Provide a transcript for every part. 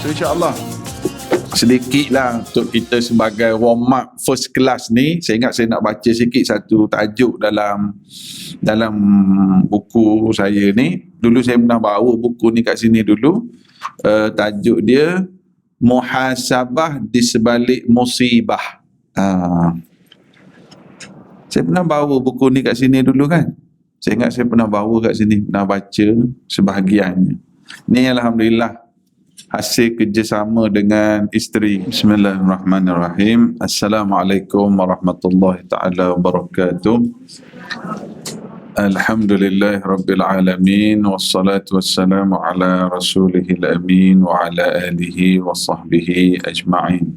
So insyaAllah sedikitlah untuk kita sebagai warm up first class ni. Saya ingat saya nak baca sikit satu tajuk dalam buku saya ni. Dulu saya pernah bawa buku ni kat sini dulu. Tajuk dia Muhasabah di Sebalik Musibah. Saya pernah bawa buku ni kat sini dulu kan. Saya ingat saya pernah bawa kat sini, pernah baca sebahagiannya. Ni alhamdulillah hasil kerjasama dengan isteri. Bismillahirrahmanirrahim. Assalamualaikum warahmatullahi ta'ala wabarakatuh. Alhamdulillah Rabbil Alamin. Wassalatu wassalamu ala rasulihil amin wa ala alihi wa sahbihi ajma'in.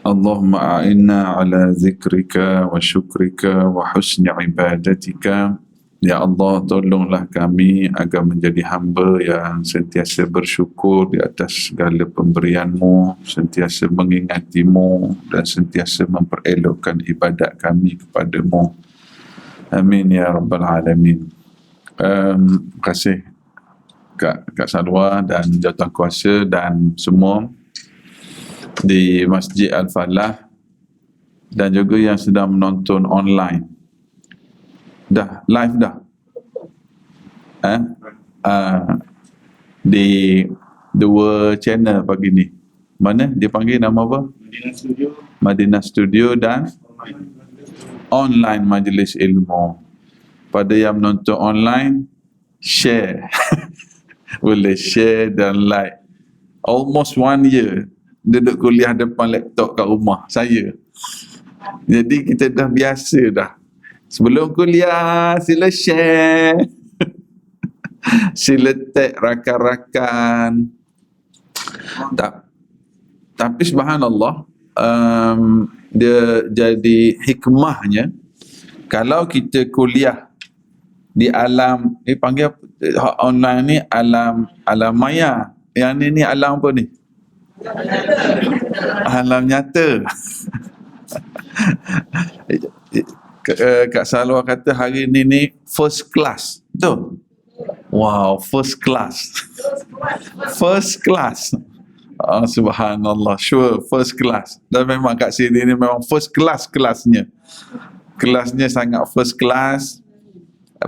Allahumma a'inna ala zikrika wa syukrika wa husni ibadatika. Ya Allah, tolonglah kami agar menjadi hamba yang sentiasa bersyukur di atas segala pemberian-Mu, sentiasa mengingati-Mu dan sentiasa memperelokkan ibadat kami kepada-Mu. Amin ya Rabbal Alamin. Terima kasih Kak Salwa dan Jawatankuasa dan semua di Masjid Al-Falah dan juga yang sedang menonton online. Dah live dah di dua channel pagi ni. Mana dia panggil nama apa? Madinah Studio dan online Majlis Ilmu. Pada yang menonton online, share. Boleh share dan like. Almost 1 year duduk kuliah depan laptop kat rumah saya. Jadi kita dah biasa dah. Sebelum kuliah, sila share. Sila tag rakan-rakan. Tapi subhanallah, dia jadi hikmahnya, kalau kita kuliah di alam, panggil online ni alam maya. Yang ni alam apa ni? Alam nyata. Kak Salwa kata hari ni first class. Betul? Wow, first class. First class. Subhanallah, sure, first class. Dan memang kat sini ni memang first class kelasnya. Kelasnya sangat first class.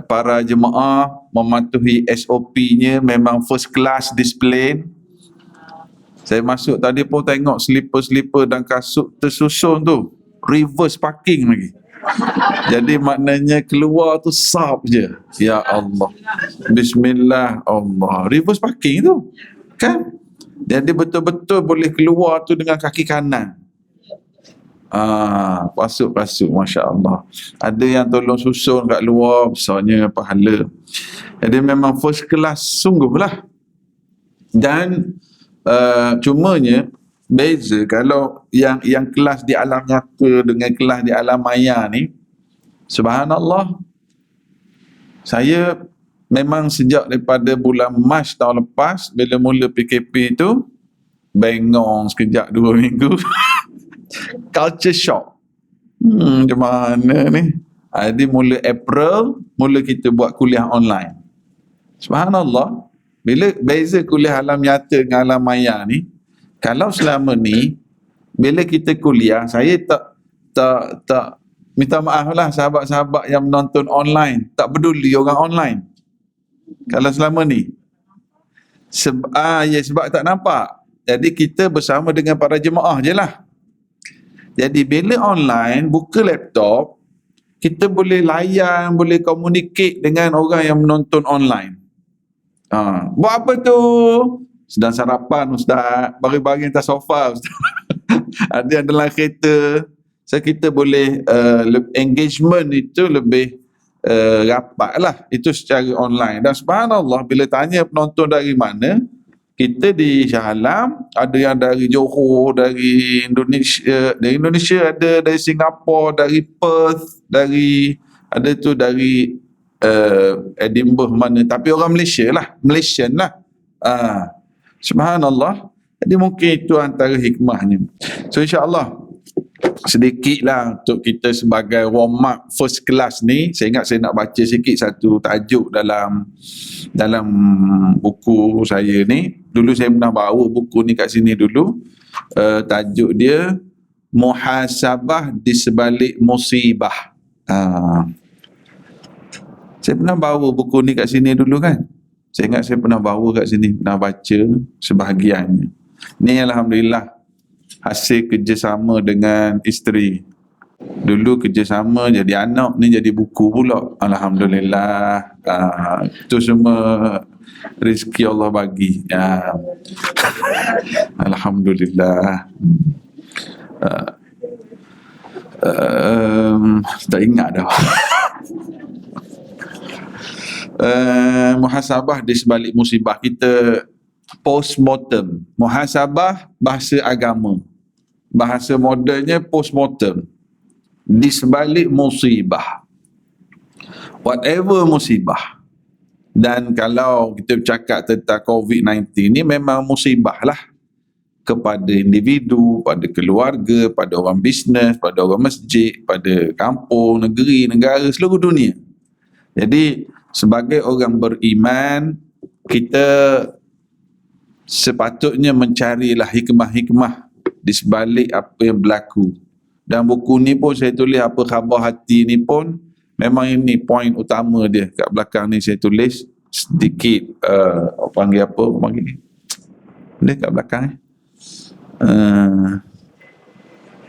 Para jemaah mematuhi SOP-nya memang first class display. Saya masuk tadi pun tengok slipper dan kasut tersusun tu. Reverse parking lagi. Jadi maknanya keluar tu sap je. Ya Allah. Bismillah Allah. Reverse parking tu. Kan? Jadi betul-betul boleh keluar tu dengan kaki kanan. Pasuk-pasuk, Masya Allah. Ada yang tolong susun kat luar, besarnya pahala. Jadi memang first class sungguh lah. Dan cumanya beza kalau yang kelas di alam nyata dengan kelas di alam maya ni, subhanallah, saya memang sejak daripada bulan Mac tahun lepas bila mula PKP tu, bengong sekejap 2 minggu. Culture shock. Macam mana ni? Jadi mula April, mula kita buat kuliah online. Subhanallah, bila beza kuliah alam nyata dengan alam maya ni, kalau selama ni bila kita kuliah, saya tak minta maaf lah sahabat-sahabat yang menonton online, tak peduli orang online. Kalau selama ni sebab tak nampak. Jadi kita bersama dengan para jemaah je lah. Jadi bila online, buka laptop, kita boleh layan, boleh communicate dengan orang yang menonton online. Buat apa tu? Sedang sarapan Ustaz, baring-baring atas sofa Ustaz. Ada yang dalam kereta. So kita boleh engagement itu lebih rapat lah. Itu secara online. Dan subhanallah, bila tanya penonton dari mana, kita di Shah Alam, ada yang dari Johor, dari Indonesia ada, dari Singapura, dari Perth, ada tu dari Edinburgh mana, tapi orang Malaysian lah. Subhanallah. Jadi mungkin itu antara hikmahnya. So insyaAllah sedikit lah untuk kita sebagai warm up first class ni. Saya ingat saya nak baca sikit satu tajuk dalam buku saya ni. Dulu saya pernah bawa buku ni kat sini dulu. Tajuk dia Muhasabah di Sebalik Musibah. Saya pernah bawa buku ni kat sini dulu kan. Saya ingat saya pernah bawa kat sini, pernah baca sebahagiannya. Ni alhamdulillah hasil kerjasama dengan isteri. Dulu kerjasama jadi anak, ni jadi buku pula. Alhamdulillah. Itu semua rezeki Allah bagi. Alhamdulillah. Tak ingat dah. Muhasabah di sebalik musibah. Kita postmortem. Muhasabah bahasa agama, bahasa modernnya postmortem. Di sebalik musibah, whatever musibah. Dan kalau kita bercakap tentang COVID-19 ni, memang musibah lah kepada individu, pada keluarga, pada orang bisnes, pada orang masjid, pada kampung, negeri, negara, seluruh dunia. Jadi sebagai orang beriman, kita sepatutnya mencarilah hikmah-hikmah di sebalik apa yang berlaku. Dan buku ni pun saya tulis apa khabar hati ni pun, memang ini poin utama dia. Kat belakang ni saya tulis sedikit panggil apa? Panggil boleh kat belakang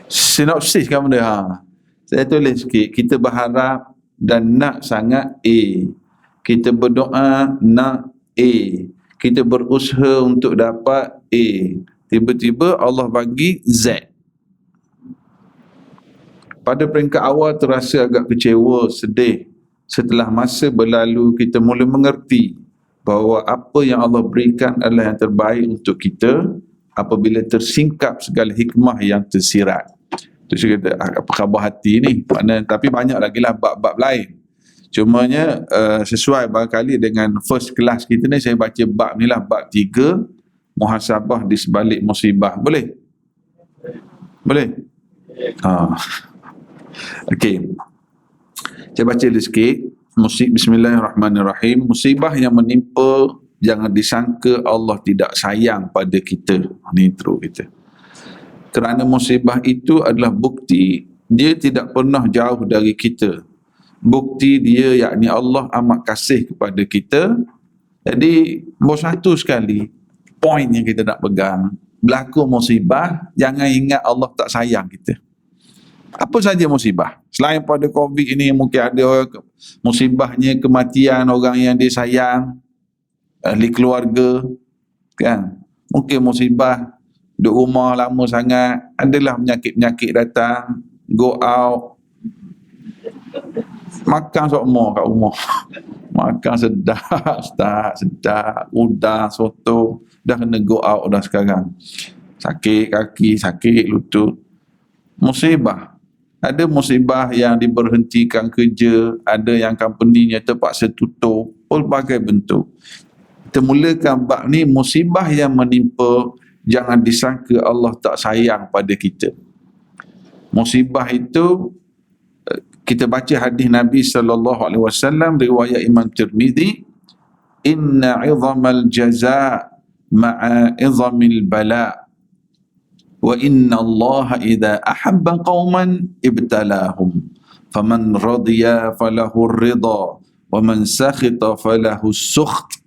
sinopsis kan benda. Saya tulis sikit. Kita berharap dan nak sangat A. Kita berdoa nak A. Kita berusaha untuk dapat A. Tiba-tiba Allah bagi Z. Pada peringkat awal terasa agak kecewa, sedih. Setelah masa berlalu, kita mula mengerti bahawa apa yang Allah berikan adalah yang terbaik untuk kita apabila tersingkap segala hikmah yang tersirat. Itu saya kata, apa khabar hati ni? Tapi banyak lagi lah bab-bab lain. Cumanya sesuai barangkali dengan first class kita ni, saya baca bab ni lah, bab 3, muhasabah di sebalik musibah. Boleh? Boleh? Okey. Saya baca dulu sikit. Bismillahirrahmanirrahim. Musibah yang menimpa, jangan disangka Allah tidak sayang pada kita. Ini teruk kita. Kerana musibah itu adalah bukti dia tidak pernah jauh dari kita. Bukti dia, yakni Allah amat kasih kepada kita. Jadi, satu sekali poin yang kita nak pegang. Berlaku musibah, jangan ingat Allah tak sayang kita. Apa saja musibah. Selain pada COVID ini, mungkin ada musibahnya kematian orang yang dia sayang, ahli keluarga, kan? Mungkin musibah duduk rumah lama sangat, adalah penyakit-penyakit datang, go out, makan semua kat rumah. Makan sedap, udang, soto, dah kena go out dah sekarang. Sakit kaki, sakit lutut. Musibah. Ada musibah yang diberhentikan kerja, ada yang company-nya terpaksa tutup, pelbagai bentuk. Kita mulakan bab ni, musibah yang menimpa, jangan disangka Allah tak sayang pada kita. Musibah itu, kita baca hadis Nabi SAW, riwayat Imam Tirmidzi, inna 'idhamal jaza' ma'a 'idhamil bala'. Wa inna Allah idza ahabba qauman ibtalahum faman radiya falahu ridha wa man sakhita falahu sukht.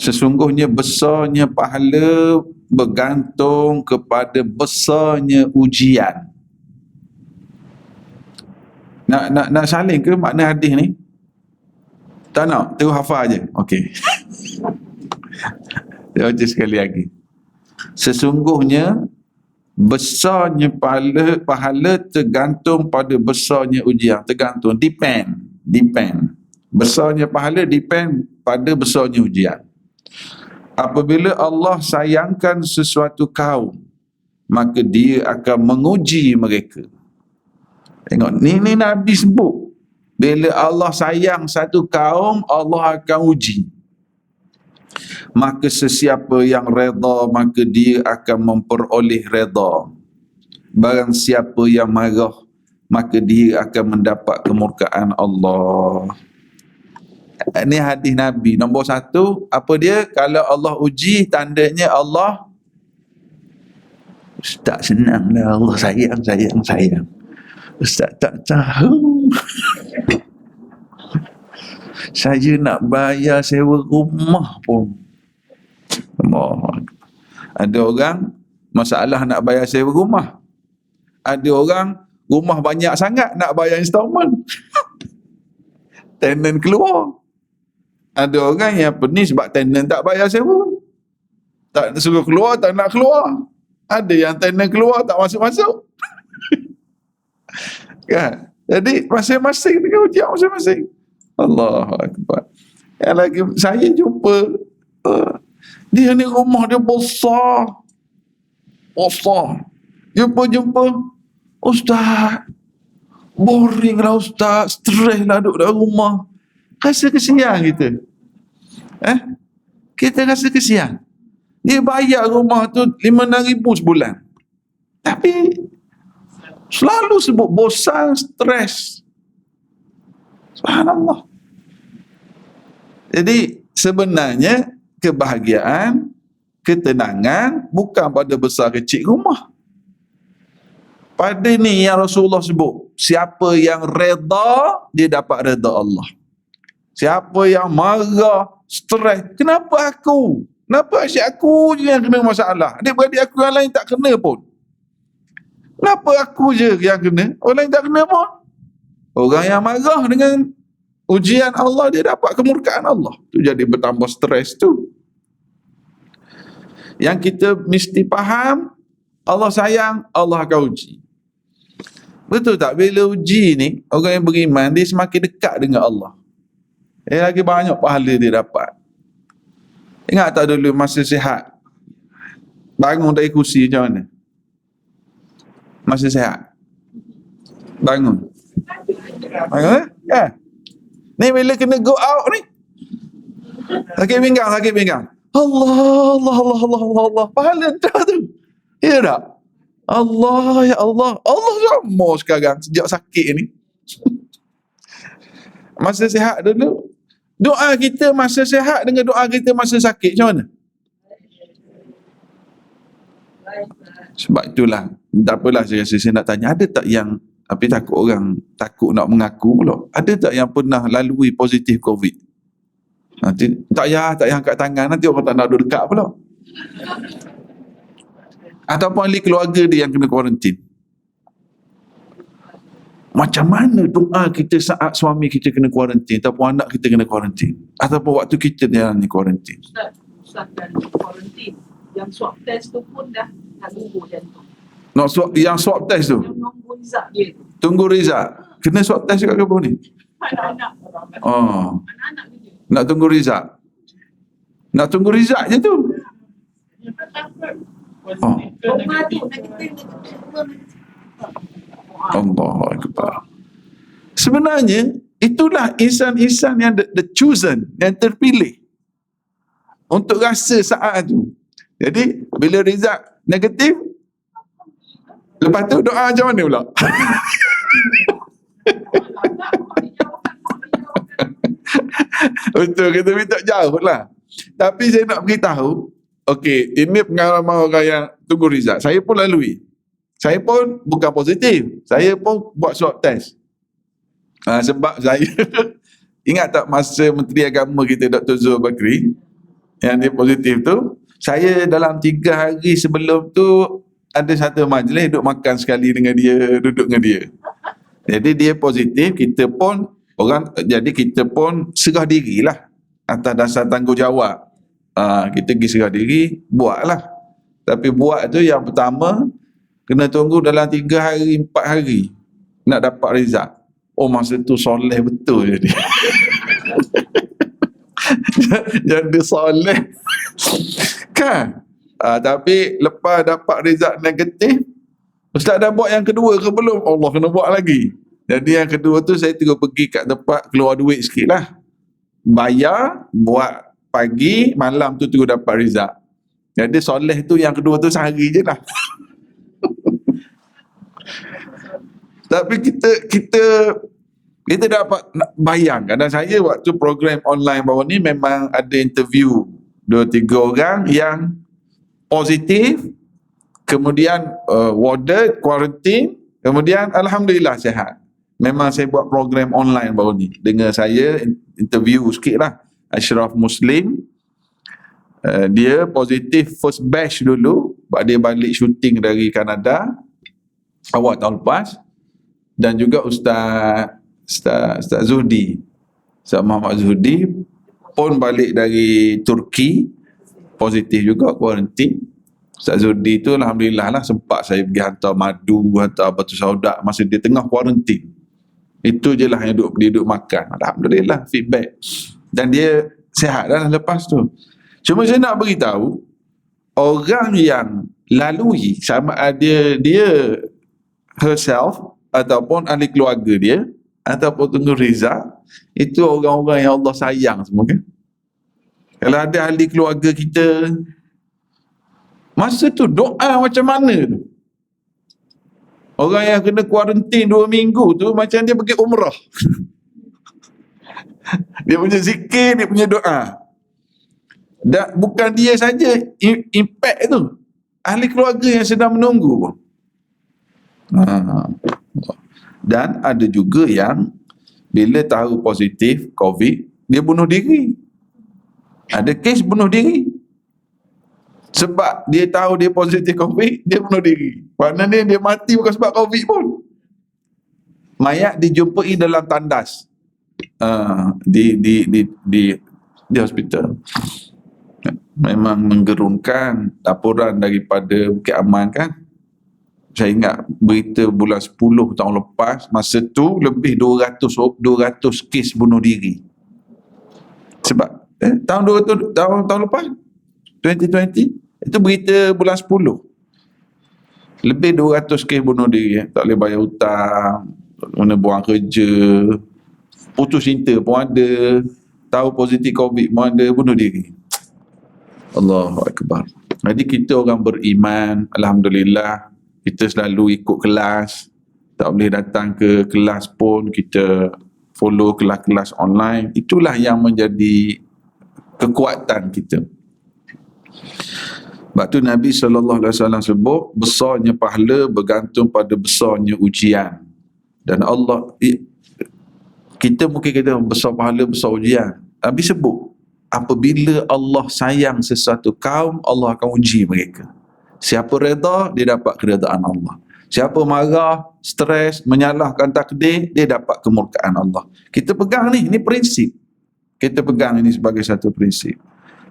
Sesungguhnya besarnya pahala bergantung kepada besarnya ujian. Nak saling ke makna hadis ni? Tak nak? Terus hafal aje. Okey. Saya baca sekali lagi. Sesungguhnya besarnya pahala tergantung pada besarnya ujian. Tergantung, depend. Besarnya pahala depend pada besarnya ujian. Apabila Allah sayangkan sesuatu kaum, maka dia akan menguji mereka. Tengok, ni Nabi sebut. Bila Allah sayang satu kaum, Allah akan uji. Maka sesiapa yang redha, maka dia akan memperoleh redha. barang siapa yang marah, maka dia akan mendapat kemurkaan Allah. Ini hadis Nabi. Nombor 1, apa dia? Kalau Allah uji, tandanya Allah Ustaz senanglah, Allah sayang. Ustaz tak tahu. Saya nak bayar sewa rumah pun. Ada orang masalah nak bayar sewa rumah. Ada orang rumah banyak sangat nak bayar installment. Tenant keluar. Ada orang yang pening sebab tenant tak bayar sewa. Tak suruh keluar, tak nak keluar. Ada yang tenant keluar tak masuk-masuk. Kan? Jadi masing-masing dengan ujian masing-masing. Allahu Akbar. Yang lagi saya jumpa dia ni rumah dia besar. Jumpa Ustaz, boring lah Ustaz, stres lah duduk dalam rumah. Rasa kesian kita. Kita rasa kesian. Dia bayar rumah tu 5,000 sebulan. Tapi selalu sebut bosan, stres. Subhanallah. Jadi sebenarnya kebahagiaan, ketenangan bukan pada besar kecil rumah. Pada ni yang Rasulullah sebut, siapa yang reda, dia dapat reda Allah. Siapa yang marah, stres, kenapa aku? Kenapa asyik aku je yang kena masalah? Adik-beradik aku yang lain tak kena pun. Kenapa aku je yang kena? Orang lain tak kena pun. Orang yang marah dengan ujian Allah, dia dapat kemurkaan Allah. Tu jadi bertambah stres tu. Yang kita mesti faham, Allah sayang, Allah akan uji. Betul tak? Bila uji ni, orang yang beriman, dia semakin dekat dengan Allah. Lagi banyak pahala dia dapat. Ingat tak dulu masa sihat, bangun dari kursi macam mana? Masa sihat bangun ya. Ni bila kena go out ni, sakit pinggang. Allah. Pahala dah tu. Ya tak? Allah, ya Allah. Allah sama sekarang sejak sakit ni. Masa sihat dulu, doa kita masa sihat dengan doa kita masa sakit macam mana? Sebab itulah, tak apalah saya rasa saya nak tanya, ada tak yang, tapi takut orang takut nak mengaku pula, ada tak yang pernah lalui positif COVID? Nanti tak payah angkat tangan, nanti orang tak nak duduk dekat pula. Ataupun ahli keluarga dia yang kena kuarantin. Macam mana doa kita saat suami kita kena kuarantin, ataupun anak kita kena kuarantin, ataupun waktu kita ni kuarantin? Ustaz dan kuarantin, yang swab test tu pun dah tunggu jantung. Yang swab test tu? Yang nunggu result dia tu. Tunggu result. Kena swab test juga ke apa ni? Anak-anak. Anak-anak dia. Nak tunggu result. Nak tunggu result je tu. Rumah tu negatif. Allahu Akbar. Sebenarnya itulah insan-insan yang the chosen, yang terpilih untuk rasa saat tu. Jadi bila result negatif, lepas tu doa macam mana pula? Betul, kita minta jauh lah. Tapi saya nak beritahu, okey, ini pengalaman orang yang tunggu result. Saya pun lalui. Saya pun bukan positif. Saya pun buat swab test. Sebab saya ingat tak masa Menteri Agama kita Dr. Zul Bakri yang dia positif tu, saya dalam 3 hari sebelum tu ada satu majlis duduk makan sekali dengan dia, duduk dengan dia. Jadi dia positif, kita pun serah dirilah atas dasar tanggungjawab. Kita pergi serah diri, buatlah. Tapi buat tu yang pertama kena tunggu dalam 3 hari, 4 hari nak dapat result. Oh, masa tu soleh betul je dia. Jadi soleh. Kan? Tapi lepas dapat result negatif, Ustaz dah buat yang kedua ke belum? Allah, kena buat lagi. Jadi yang kedua tu saya terus pergi kat tempat, keluar duit sikit lah. Bayar, buat pagi, malam tu terus dapat result. Jadi soleh tu yang kedua tu sehari je lah. Tapi kita dapat bayangkan, dan saya waktu program online baru ni memang ada interview 2-3 orang yang positif, kemudian warded, quarantine, kemudian alhamdulillah sihat. Memang saya buat program online baru ni. Dengan saya interview sikit lah Ashraf Muslim. Dia positif first batch dulu, dia balik syuting dari Kanada awal tahun lepas. Dan juga Ustaz Zuhdi, Ustaz Muhammad Zuhdi pun balik dari Turki, positif juga, kuarantin. Ustaz Zuhdi tu alhamdulillah lah, sempat saya pergi hantar madu, hantar batu saudak masa dia tengah kuarantin. Itu je lah yang dia duduk makan. Alhamdulillah feedback. Dan dia sihat dah lepas tu. Cuma saya nak beritahu, orang yang lalui sama ada dia herself ataupun ahli keluarga dia ataupun Tunku Rizal, itu orang-orang yang Allah sayang semua kan. Kalau ada ahli keluarga kita, masa tu doa macam mana tu? Orang yang kena kuarantin 2 minggu tu macam dia pergi umrah. Dia punya zikir, dia punya doa. Dan bukan dia saja impact tu, ahli keluarga yang sedang menunggu pun. Dan ada juga yang bila tahu positif COVID, dia bunuh diri. Ada kes bunuh diri. Sebab dia tahu dia positif COVID, dia bunuh diri. Maknanya dia mati bukan sebab COVID pun. Mayat dijumpai dalam tandas di hospital. Memang menggerunkan laporan daripada Bukit Aman kan. Saya ingat berita bulan 10 tahun lepas, masa tu lebih 200 kes bunuh diri. Sebab tahun lepas 2020 itu berita bulan 10. Lebih 200 kes bunuh diri, tak boleh bayar hutang, kena buang kerja, putus cinta pun ada, tahu positif COVID pun ada, bunuh diri. Allahu Akbar. Jadi kita orang beriman, alhamdulillah, kita selalu ikut kelas. Tak boleh datang ke kelas pun, kita follow kelas-kelas online. Itulah yang menjadi kekuatan kita. Sebab tu Nabi SAW sebut, besarnya pahala bergantung pada besarnya ujian. Dan Allah, kita mungkin kata besar pahala, besar ujian. Nabi sebut, apabila Allah sayang sesuatu kaum, Allah akan uji mereka. Siapa reda, dia dapat keredaan Allah. Siapa marah, stres, menyalahkan takdir, dia dapat kemurkaan Allah. Kita pegang ni prinsip. Kita pegang ini sebagai satu prinsip.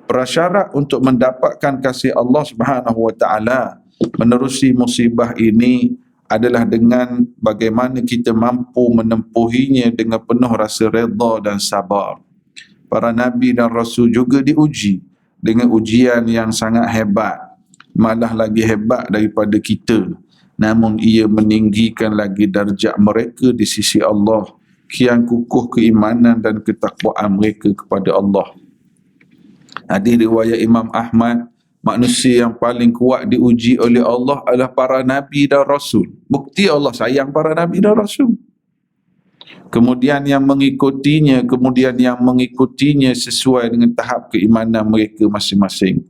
Prasyarat untuk mendapatkan kasih Allah Subhanahu wa taala menerusi musibah ini adalah dengan bagaimana kita mampu menempuhinya dengan penuh rasa redha dan sabar. Para nabi dan rasul juga diuji dengan ujian yang sangat hebat, malah lagi hebat daripada kita. Namun ia meninggikan lagi darjat mereka di sisi Allah, kian kukuh keimanan dan ketakwaan mereka kepada Allah. Hadis riwayat Imam Ahmad, manusia yang paling kuat diuji oleh Allah adalah para nabi dan rasul. Bukti Allah sayang para nabi dan rasul. Kemudian yang mengikutinya sesuai dengan tahap keimanan mereka masing-masing.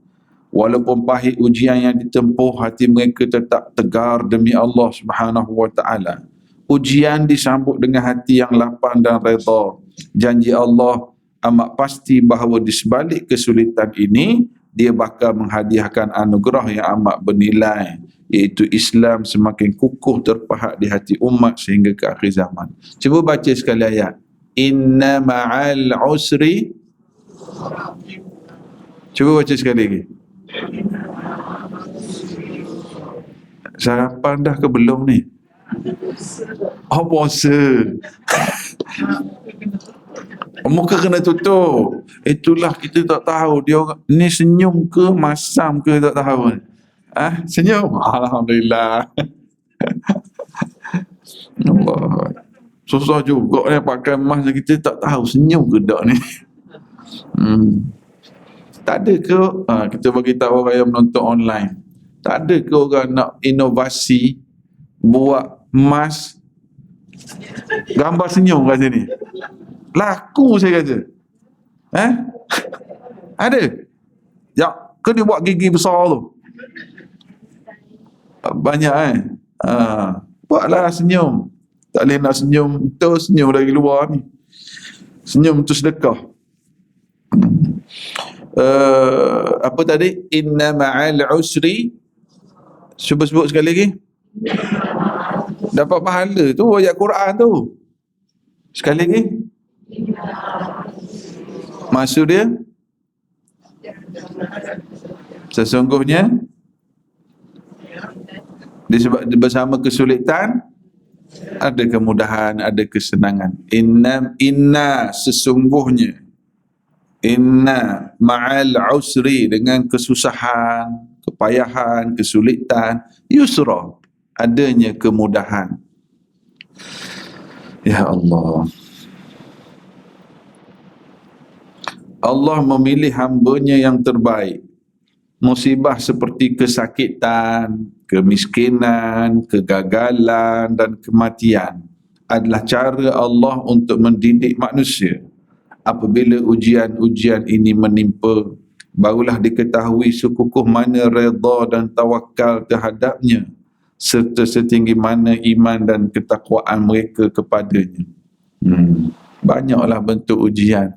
Walaupun pahit ujian yang ditempuh, hati mereka tetap tegar demi Allah Subhanahu wa taala. Ujian disambut dengan hati yang lapang dan redha. Janji Allah amat pasti bahawa di sebalik kesulitan ini, dia bakal menghadiahkan anugerah yang amat bernilai, iaitu Islam semakin kukuh terpahat di hati umat sehingga ke akhir zaman. Cuba baca sekali ayat. Inna ma'al usri. Cuba baca sekali lagi. Sarapan dah ke belum ni? Oh, puasa. Muka kena tutup. Itulah kita tak tahu dia orang ni senyum ke masam ke, tak tahu. Senyum. Alhamdulillah. Allah. Susah juga ni pakai mask, kita tak tahu senyum ke tak ni. Tak ada ke kita bagi tahu orang yang menonton online, tak ada ke orang nak inovasi buat mask Gambar senyum kat sini. Laku saya kata. Ada? Ya, ke dia buat gigi besar tu. Banyak buatlah senyum. Tak boleh nak senyum terus, senyum dari luar ni. Senyum tu sedekah. Apa tadi? Inna ma'al usri. Cuba sebut sekali lagi. Dapat pahala tu ayat Quran tu. Sekali lagi. Maksud dia sesungguhnya bersama kesulitan ada kemudahan, ada kesenangan. Inna sesungguhnya, inna ma'al usri, dengan kesusahan, kepayahan, kesulitan, yusra, adanya kemudahan. Ya Allah, Allah memilih hamba-Nya yang terbaik. Musibah seperti kesakitan, kemiskinan, kegagalan dan kematian adalah cara Allah untuk mendidik manusia. Apabila ujian-ujian ini menimpa, barulah diketahui sekukuh mana redha dan tawakal terhadapnya, serta setinggi mana iman dan ketakwaan mereka kepadanya. Banyaklah bentuk ujian.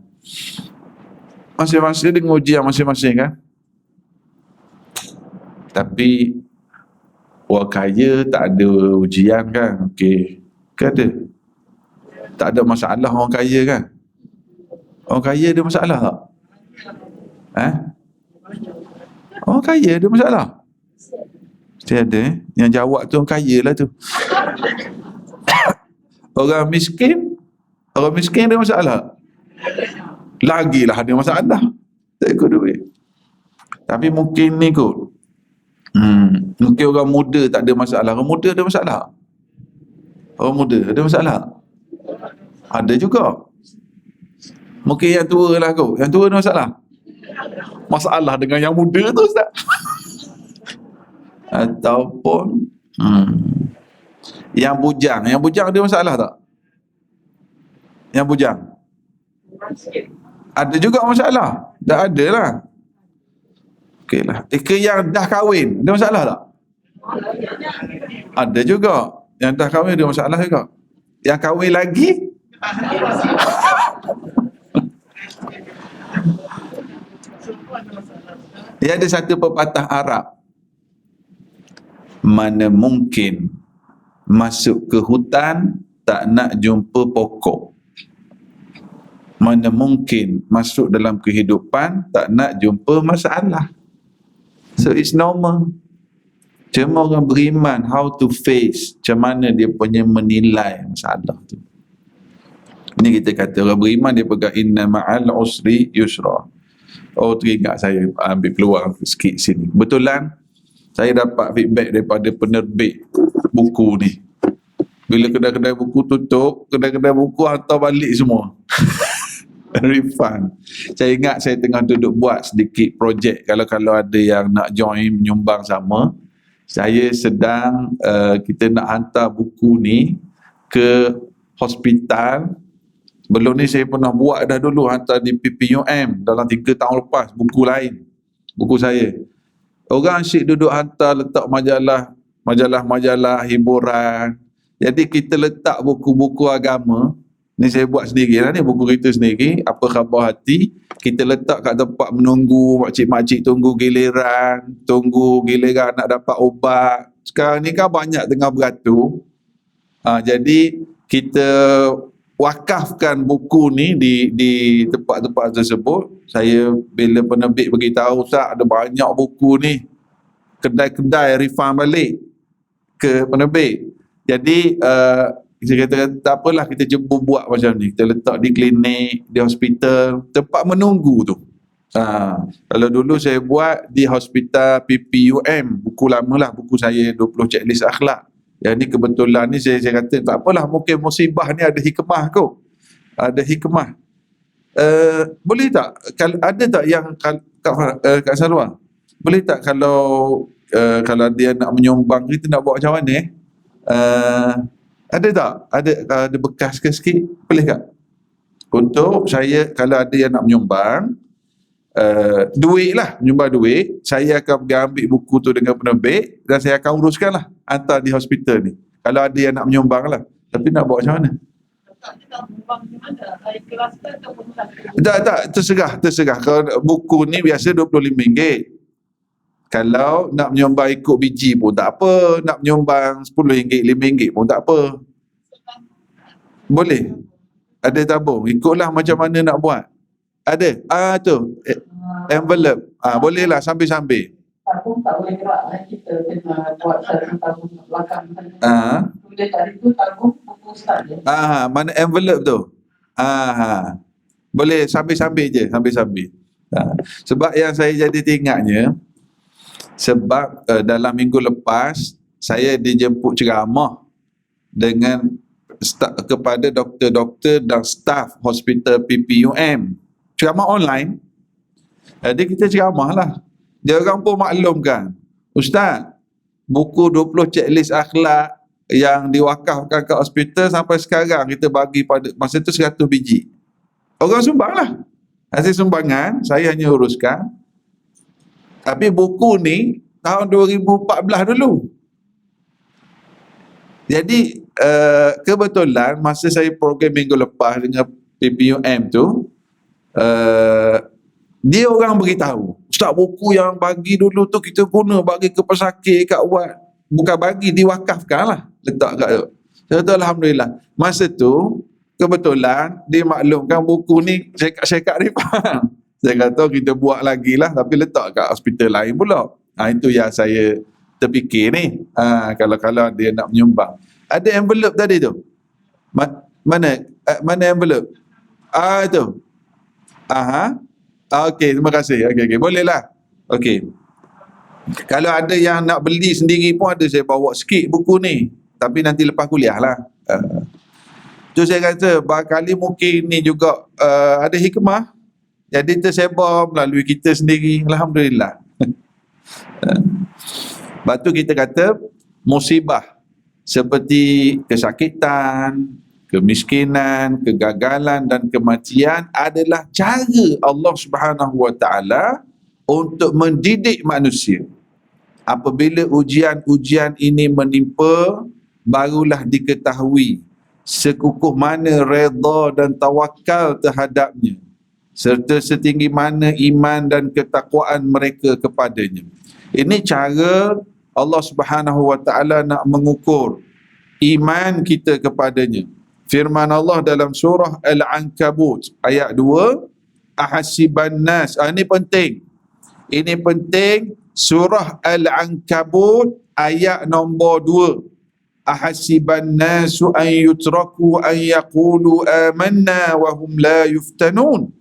Masing-masing dengan ujian masing-masing kan. Tapi orang kaya tak ada ujian kan. Okey, ke ada? Tak ada masalah orang kaya kan. Orang kaya ada masalah tak? Orang kaya ada masalah? Mesti ada. Yang jawab tu orang kaya lah tu. Orang miskin ada masalah? Lagilah ada masalah. Tak ikut duit. Tapi mungkin ni kot. Mungkin orang muda tak ada masalah. Orang muda ada masalah? Orang muda ada masalah? Ada juga. Mungkin yang tua lah kot. Yang tua ada masalah? Masalah dengan yang muda tu Ustaz. Ataupun yang bujang ada masalah tak? Yang bujang ada juga masalah. Dah ada lah. Okey lah. Ke yang dah kahwin ada masalah tak? Ada juga. Yang dah kahwin ada masalah juga. Yang kahwin lagi dia ada satu pepatah Arab, mana mungkin masuk ke hutan tak nak jumpa pokok, mana mungkin masuk dalam kehidupan tak nak jumpa masalah. So it's normal. Cuma orang beriman how to face, macam mana dia punya menilai masalah tu. Ini kita kata orang beriman dia pegang inna ma'al usri yusra. Oh, teringat saya ambil peluang sikit sini. Kebetulan saya dapat feedback daripada penerbit buku ni. Bila kedai-kedai buku tutup, kedai-kedai buku hantar balik semua. Refund. Saya ingat saya tengah duduk buat sedikit projek. Kalau ada yang nak join menyumbang sama, saya sedang kita nak hantar buku ni ke hospital. Belum ni saya pernah buat dah dulu, hantar di PPUM dalam 3 tahun lepas, buku lain, buku saya. Orang asyik duduk hantar, letak majalah hiburan. Jadi kita letak buku-buku agama. Ni saya buat sendiri lah ni, buku kita sendiri, Apa Khabar Hati. Kita letak kat tempat menunggu, makcik-makcik tunggu giliran nak dapat ubat. Sekarang ni kan banyak tengah beratur. Jadi kita wakafkan buku ni di tempat-tempat tersebut. Saya bila penerbit beritahu, Ustaz ada banyak buku ni, kedai-kedai refund balik ke penerbit. Jadi saya kata tak apalah, kita cuba buat macam ni. Kita letak di klinik, di hospital, tempat menunggu tu. Kalau dulu saya buat di hospital PPUM, buku lama lah, buku saya 20 checklist akhlak. Yang ni kebetulan ni saya kata tak apalah, mungkin musibah ni ada hikmah kot. Ada hikmah. Boleh tak, ada tak yang Kak Salwa, boleh tak kalau dia nak menyumbang, kita nak buat macam mana Ada tak? Ada bekas ke sikit? Boleh tak? Untuk saya, kalau ada yang nak menyumbang, duit lah, menyumbang duit, saya akan pergi ambil buku tu dengan penerbit dan saya akan uruskan lah, hantar di hospital ni. Kalau ada yang nak menyumbang lah. Tapi nak buat macam mana? Letaknya tak buang di mana? Air kelas ke ataupun satu? Tak, terserah. Kalau buku ni biasa RM25. Kalau nak menyumbang ikut biji pun tak apa, nak menyumbang RM10, RM5 pun tak apa. Boleh. Ada tabung. Ikutlah macam mana nak buat. Ada. Tu. Envelope. Boleh lah sambil-sambil. Tabung tak boleh gerak lah. Kita kena buat satu tabung belakang. Tulis kat situ tabung buku start je. Mana envelope tu? Boleh sambil-sambil je. Sambil-sambil. Sebab yang saya jadi teringatnya, sebab dalam minggu lepas saya dijemput ceramah dengan kepada doktor-doktor dan staf hospital PPUM. Ceramah online. Jadi kita ceramah lah. Dia orang pun maklumkan, Ustaz, buku 20 checklist akhlak yang diwakafkan ke hospital sampai sekarang kita bagi pada masa tu 100 biji. Orang sumbang lah. Hasil sumbangan saya hanya uruskan. Tapi buku ni tahun 2014 dulu. Jadi kebetulan masa saya program minggu lepas dengan PPUM tu, dia orang beritahu, Ustaz, buku yang bagi dulu tu kita guna bagi ke pesakit, kat Wat. Bukan bagi, diwakafkan lah. Letak kat tu. Saya kata Alhamdulillah. Masa tu kebetulan dia maklumkan buku ni syarikat ni faham. Saya kata kita buat lagi lah, tapi letak kat hospital lain pula. Itu yang saya terfikir ni. Kalau dia nak menyumbang. Ada envelope tadi tu? Mana envelope? Itu. Okey, terima kasih. Okey. Bolehlah. Okey. Kalau ada yang nak beli sendiri pun ada, saya bawa sikit buku ni. Tapi nanti lepas kuliah lah. Tu saya kata, barangkali mungkin ni juga ada hikmah. Jadi tersebar melalui kita sendiri. Alhamdulillah. Lepas tu kita kata, musibah seperti kesakitan, kemiskinan, kegagalan dan kematian adalah cara Allah Subhanahu Wa Taala untuk mendidik manusia. Apabila ujian-ujian ini menimpa, barulah diketahui sekukuh mana redha dan tawakal terhadapnya, serta setinggi mana iman dan ketakwaan mereka kepadanya. Ini cara Allah Subhanahu Wa Taala nak mengukur iman kita kepadanya. Firman Allah dalam surah Al-Ankabut ayat 2, ahasiban nas. Ini penting. Ini penting. Surah Al-Ankabut ayat nombor 2. Ahasiban nasu an yutraku an yaqulu amanna wa hum la yuftanun.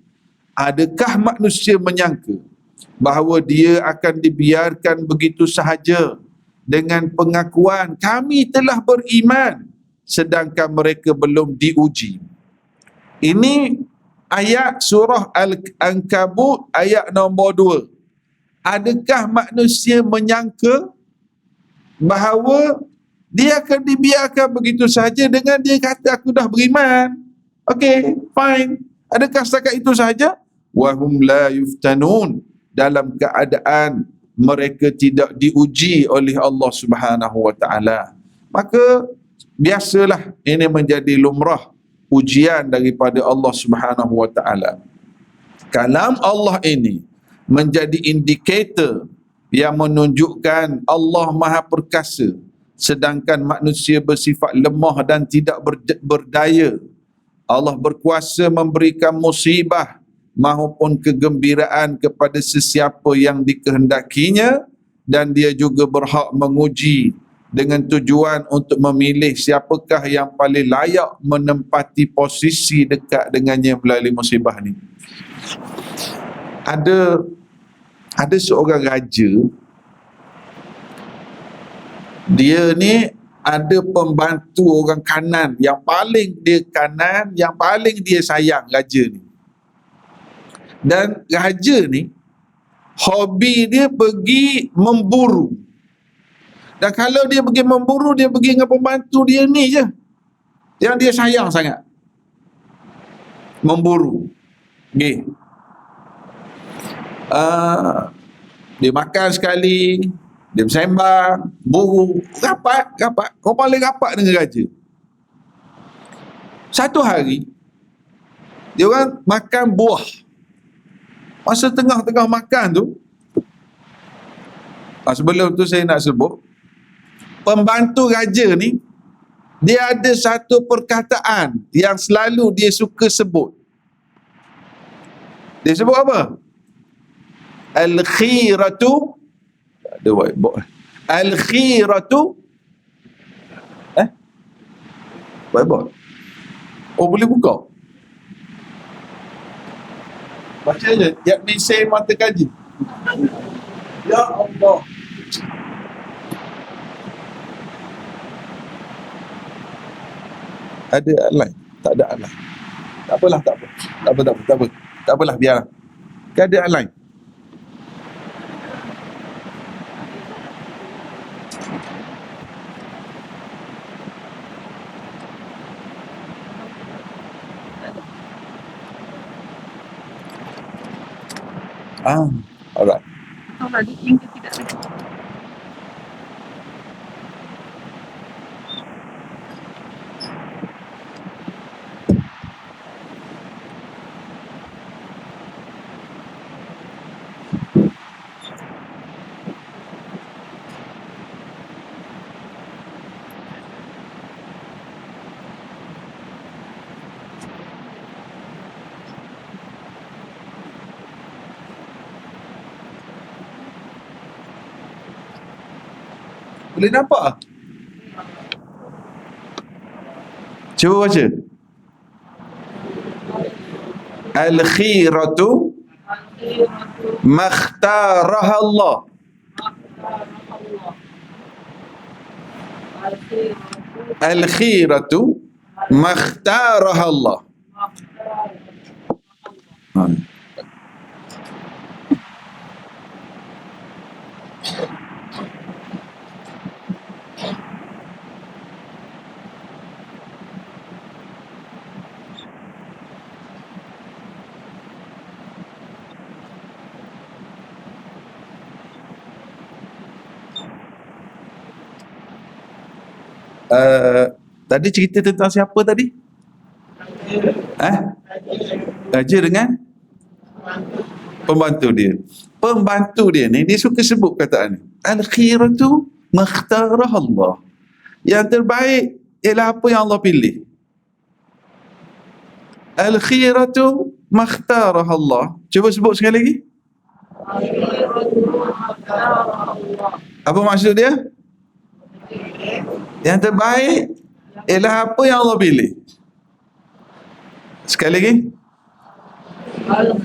Adakah manusia menyangka bahawa dia akan dibiarkan begitu sahaja dengan pengakuan kami telah beriman, sedangkan mereka belum diuji. Ini ayat surah Al-Ankabut ayat nombor 2. Adakah manusia menyangka bahawa dia akan dibiarkan begitu saja dengan dia kata aku dah beriman? Okey, fine. Adakah setakat itu sahaja? Wahum la yuftanun, dalam keadaan mereka tidak diuji oleh Allah Subhanahu Wa Taala. Maka biasalah ini menjadi lumrah ujian daripada Allah Subhanahu Wa Taala. Kalam Allah ini menjadi indikator yang menunjukkan Allah Maha Perkasa, sedangkan manusia bersifat lemah dan tidak berdaya. Allah berkuasa memberikan musibah maupun kegembiraan kepada sesiapa yang dikehendakinya, dan dia juga berhak menguji dengan tujuan untuk memilih siapakah yang paling layak menempati posisi dekat dengannya melalui musibah ni. Ada seorang raja, dia ni ada pembantu orang kanan, yang paling dia kanan, yang paling dia sayang raja ni. Dan raja ni hobi dia pergi memburu. Dan kalau dia pergi memburu, dia pergi dengan pembantu dia ni je. yang dia sayang sangat. Memburu. Okay. Dia makan sekali, dia bersembang, buru, rapat. Kau paling rapat dengan raja. Satu hari, dia orang makan buah. Masa tengah-tengah makan tu, sebelum tu saya nak sebut, pembantu raja ni, dia ada satu perkataan yang selalu dia suka sebut. Dia sebut apa? Al-khiratu, ada whiteboard. Al-khiratu, whiteboard. Oh, boleh buka. Baca je. Yakni saya mata kaji. Ya Allah. Ada alat? Tak ada alat. Tak apalah, tak apa. Tak apalah, biarlah. Kan ada alat. Alright. Tahu lagi link ke tidak ada. Boleh nampak? Cuba baca. Al-khiratu makhtaraha Allah. Al-khiratu makhtaraha Allah. Tadi cerita tentang siapa tadi? Raja dengan pembantu dia. Pembantu dia ni, dia suka sebut perkataan ni. Al-khiratu makhtarah Allah. Yang terbaik ialah apa yang Allah pilih. Al-khiratu makhtarah Allah. Cuba sebut sekali lagi. Apa maksud dia? Yang terbaik ialah apa yang Allah pilih. Sekali lagi.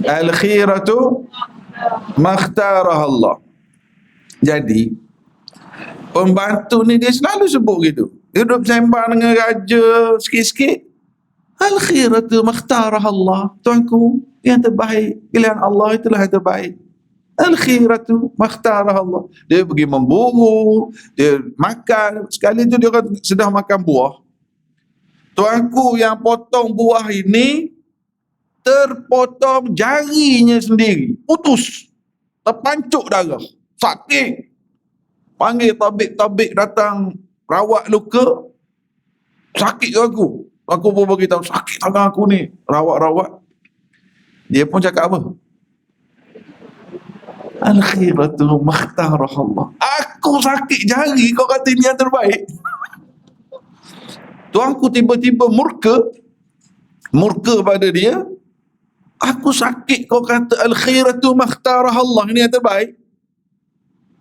Al-khiratu makhtarah Allah. Jadi pembantu ni dia selalu sebut gitu. Dia duduk sembang dengan raja sikit-sikit. Al-khiratu makhtarah Allah. Tuanku, yang terbaik, pilihan Allah itulah yang terbaik. Al-khiratu makhtarah Allah. Dia pergi memburu, dia makan. Sekali tu dia orang sedang makan buah. Tuanku yang potong buah ini terpotong jarinya sendiri. Putus. Terpancuk darah. Sakit. Panggil tabib datang rawat luka. Sakit aku. Aku pun beritahu, sakit tangan aku ni. Rawat-rawat. Dia pun cakap apa? Al-khiratu makhtarah Allah. Aku sakit jari, kau kata ini yang terbaik. Tuanku tiba-tiba murka pada dia. Aku sakit, kau kata al-khiratu makhtarah Allah, ini yang terbaik.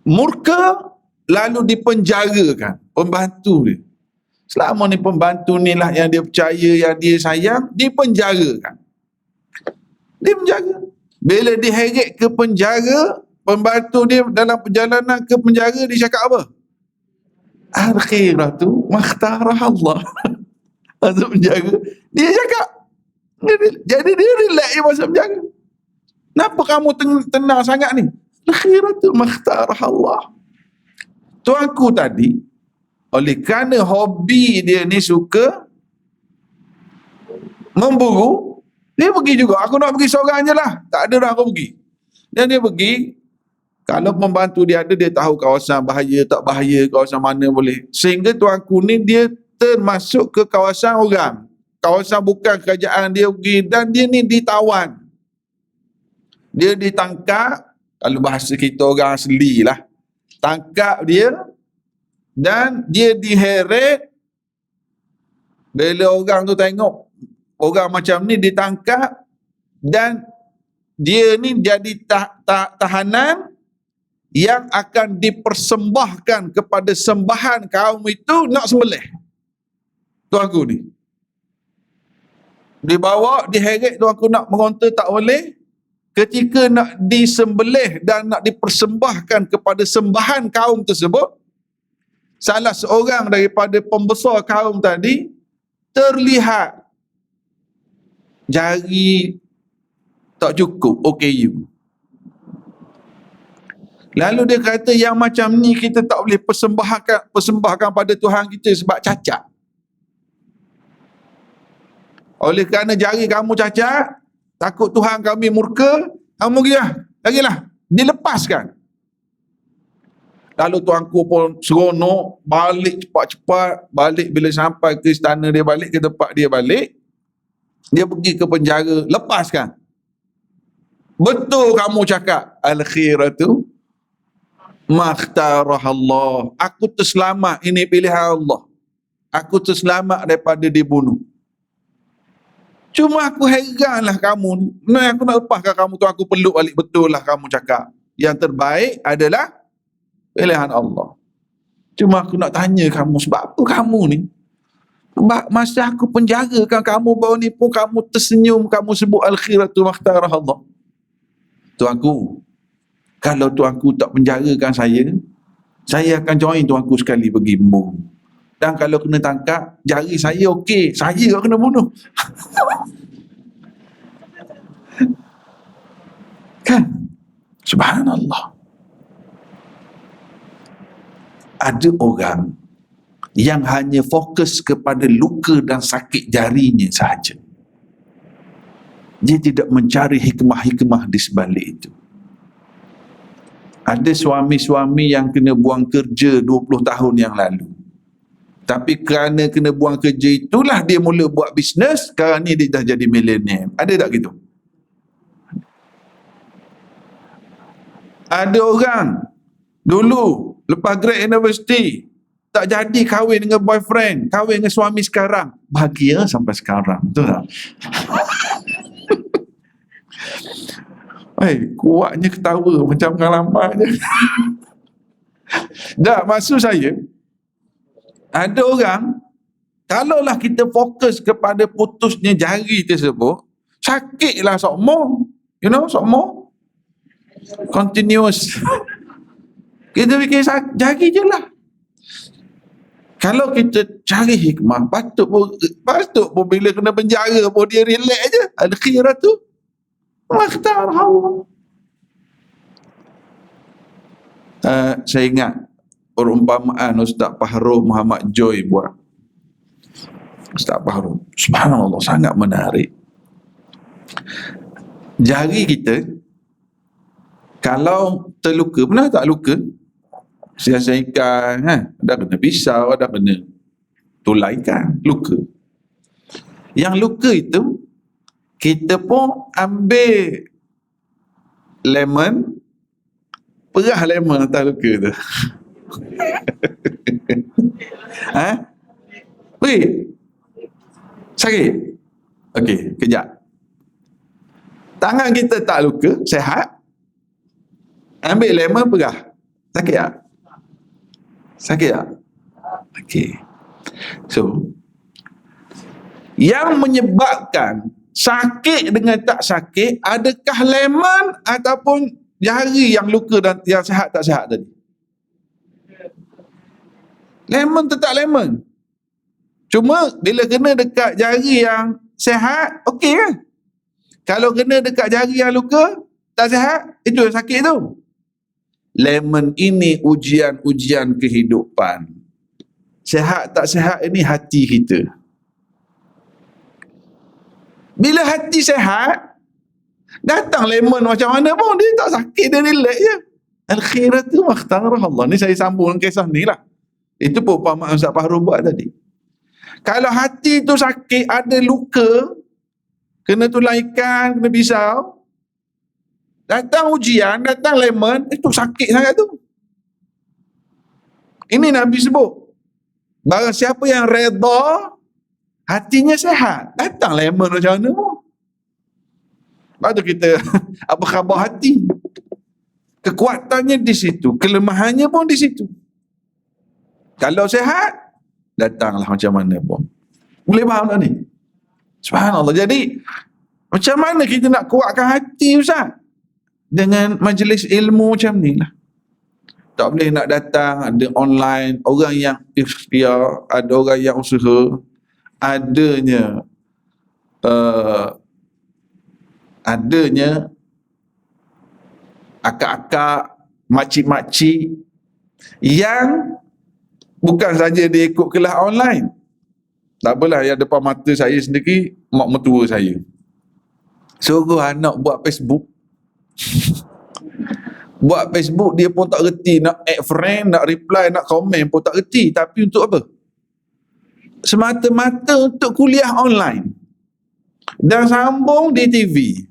Murka, lalu dipenjarakan pembantu dia. Selama ni pembantu ni lah yang dia percaya, yang dia sayang, dipenjarakan. Dia penjara. Bila diheret ke penjara, pembantu dia dalam perjalanan ke penjara, dia cakap apa? Al-khiratu makhtarah Allah. Masuk penjara, dia cakap. Jadi dia relax je masuk penjara. Kenapa kamu tenang sangat ni? Al-khiratu makhtarah Allah. Tuanku tadi, oleh kerana hobi dia ni suka memburu, dia pergi juga. Aku nak pergi seorang je lah. Tak ada dah aku pergi. Dan dia pergi, kalau pembantu dia ada, dia tahu kawasan bahaya, tak bahaya, kawasan mana boleh. Sehingga tuanku ni dia termasuk ke kawasan orang. Kawasan bukan kerajaan dia pergi. Dan dia ni ditawan. Dia ditangkap, kalau bahasa kita orang asli lah. Tangkap dia, dan dia diheret. Bila orang tu tengok orang macam ni ditangkap dan dia ni jadi tahanan yang akan dipersembahkan kepada sembahan kaum itu nak sembelih. Tuanku ni dibawa, diheret, tuanku nak meronta tak boleh. Ketika nak disembelih dan nak dipersembahkan kepada sembahan kaum tersebut, salah seorang daripada pembesar kaum tadi terlihat jari tak cukup OKU. Lalu dia kata yang macam ni kita tak boleh persembahkan pada Tuhan kita sebab cacat. Oleh kerana jari kamu cacat, takut Tuhan kami murka, kamu lagilah, dilepaskan. Lalu tuanku pun seronok, balik cepat-cepat, balik bila sampai ke istana dia balik, ke tempat dia balik, dia pergi ke penjara, lepaskan. Betul kamu cakap, al-khiratu makhtarahallah. Aku terselamat, ini pilihan Allah. Aku terselamat daripada dibunuh. Cuma aku heranlah kamu ni. Aku nak lepaskan kamu tu, aku peluk balik, betul lah kamu cakap. Yang terbaik adalah pilihan Allah. Cuma aku nak tanya kamu, sebab apa kamu ni? Sebab masa aku penjarakan kamu baru ni pun kamu tersenyum, kamu sebut al-khiratu makhtarah Allah. Tuanku, kalau tuanku tak penjarakan saya akan join tuanku sekali pergi memburu. Dan kalau kena tangkap, jari saya okey, saya tak kena bunuh. Kan? Subhanallah. Ada orang yang hanya fokus kepada luka dan sakit jarinya sahaja. Dia tidak mencari hikmah-hikmah di sebalik itu. Ada suami-suami yang kena buang kerja 20 tahun yang lalu. Tapi kerana kena buang kerja itulah dia mula buat bisnes, sekarang ni dia dah jadi millionaire. Ada tak gitu? Ada orang dulu lepas grad university tak jadi kahwin dengan boyfriend, kahwin dengan suami sekarang, bahagia sampai sekarang. Betul tak? Kuatnya ketawa macam pengalaman je. Dah, maksud saya, ada orang, kalaulah kita fokus kepada putusnya jari tersebut, sakitlah sokmo, sokmo continuous. Kita fikir jari je lah. Kalau kita cari hikmah, patut pun bila kena penjara pun dia relax je. Al-khiratu makhtar Allah. Saya ingat perumpamaan Ustaz Fahrul Muhammad Joy buat. Ustaz Fahrul, subhanallah, sangat menarik. Jari kita kalau terluka, pernah tak luka? Siasat ikan, dah kena pisau, dah kena tulai ikan, luka. Yang luka itu, kita pun ambil lemon, perah lemon atas luka tu. Weh, sakit? Okey, kejap. Tangan kita tak luka, sehat. Ambil lemon, perah. Sakit tak? Sakit tak? Okey. So, yang menyebabkan sakit dengan tak sakit, adakah lemon ataupun jari yang luka dan yang sihat tak sihat tadi? Lemon tetap lemon. Cuma bila kena dekat jari yang sihat, okey kan? Kalau kena dekat jari yang luka, tak sihat, itu yang sakit tu. Lemon ini ujian-ujian kehidupan. Sihat tak sihat ini hati kita. Bila hati sehat, datang lemon macam mana pun dia tak sakit, dia relax je. Al-khiratu makhtarah Allah. Ni saya sambung kisah ni lah. Itu perumpamaan Ustaz Fahrul buat tadi. Kalau hati tu sakit, ada luka, kena tulang ikan, kena pisau, datang ujian, datang lemon, itu sakit sangat tu. Ini Nabi sebut. Barang siapa yang redha, hatinya sehat, datang lemon macam mana pun. Lepas tu kita, apa khabar hati? Kekuatannya di situ, kelemahannya pun di situ. Kalau sehat, datanglah macam mana pun. Boleh faham tak ni? Subhanallah. Jadi, macam mana kita nak kuatkan hati, Ustaz? Dengan majlis ilmu macam ni lah. Tak boleh nak datang, ada online, orang yang ikhtiar, ada orang yang usaha, adanya akak-akak, makcik-makcik yang bukan saja dia ikut kelas online. Tak apalah, yang depan mata saya sendiri, mak mertua saya suruh anak buat Facebook. Buat Facebook, dia pun tak reti, nak add friend, nak reply, nak komen pun tak reti. Tapi untuk apa? Semata-mata untuk kuliah online. Dan sambung di TV.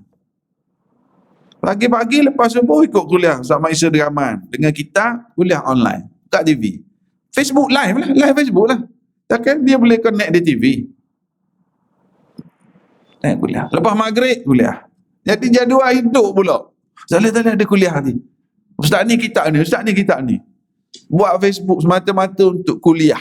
Pagi-pagi lepas subuh ikut kuliah sama Isa Deraman dengan kita kuliah online kat TV. Facebook live lah, live Facebook lah. Takkan dia boleh connect di TV. Kuliah. Lepas maghrib kuliah. Jadi jadual hidup pula. Zalim-zalim ada kuliah ni. Ustaz ni kitab ni, ustaz ni kitab ni. Buat Facebook semata-mata untuk kuliah.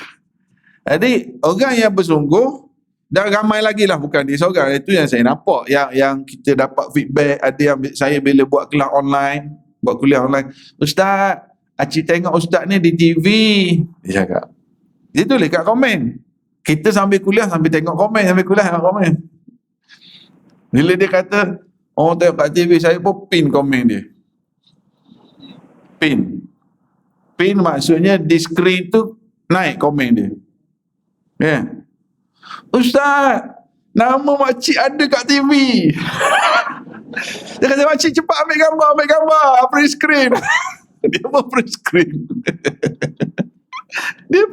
Jadi orang yang bersungguh, dan ramai lagi lah, bukan dia seorang. Itu yang saya nampak, yang kita dapat feedback. Ada yang saya bila buat kelas online, buat kuliah online, Ustaz, Acik tengok ustaz ni di TV, dia cakap. Dia tulis kat komen. Kita sambil kuliah sambil tengok komen, sambil kuliah tengok komen. Bila dia kata, oh tengok kat TV, saya pun pin komen dia. Pin maksudnya di skrin tu naik komen dia. Ya. Ustaz, nama makcik ada kat TV. Dia kata, makcik cepat ambil gambar, print screen. Dia pun print screen. Dia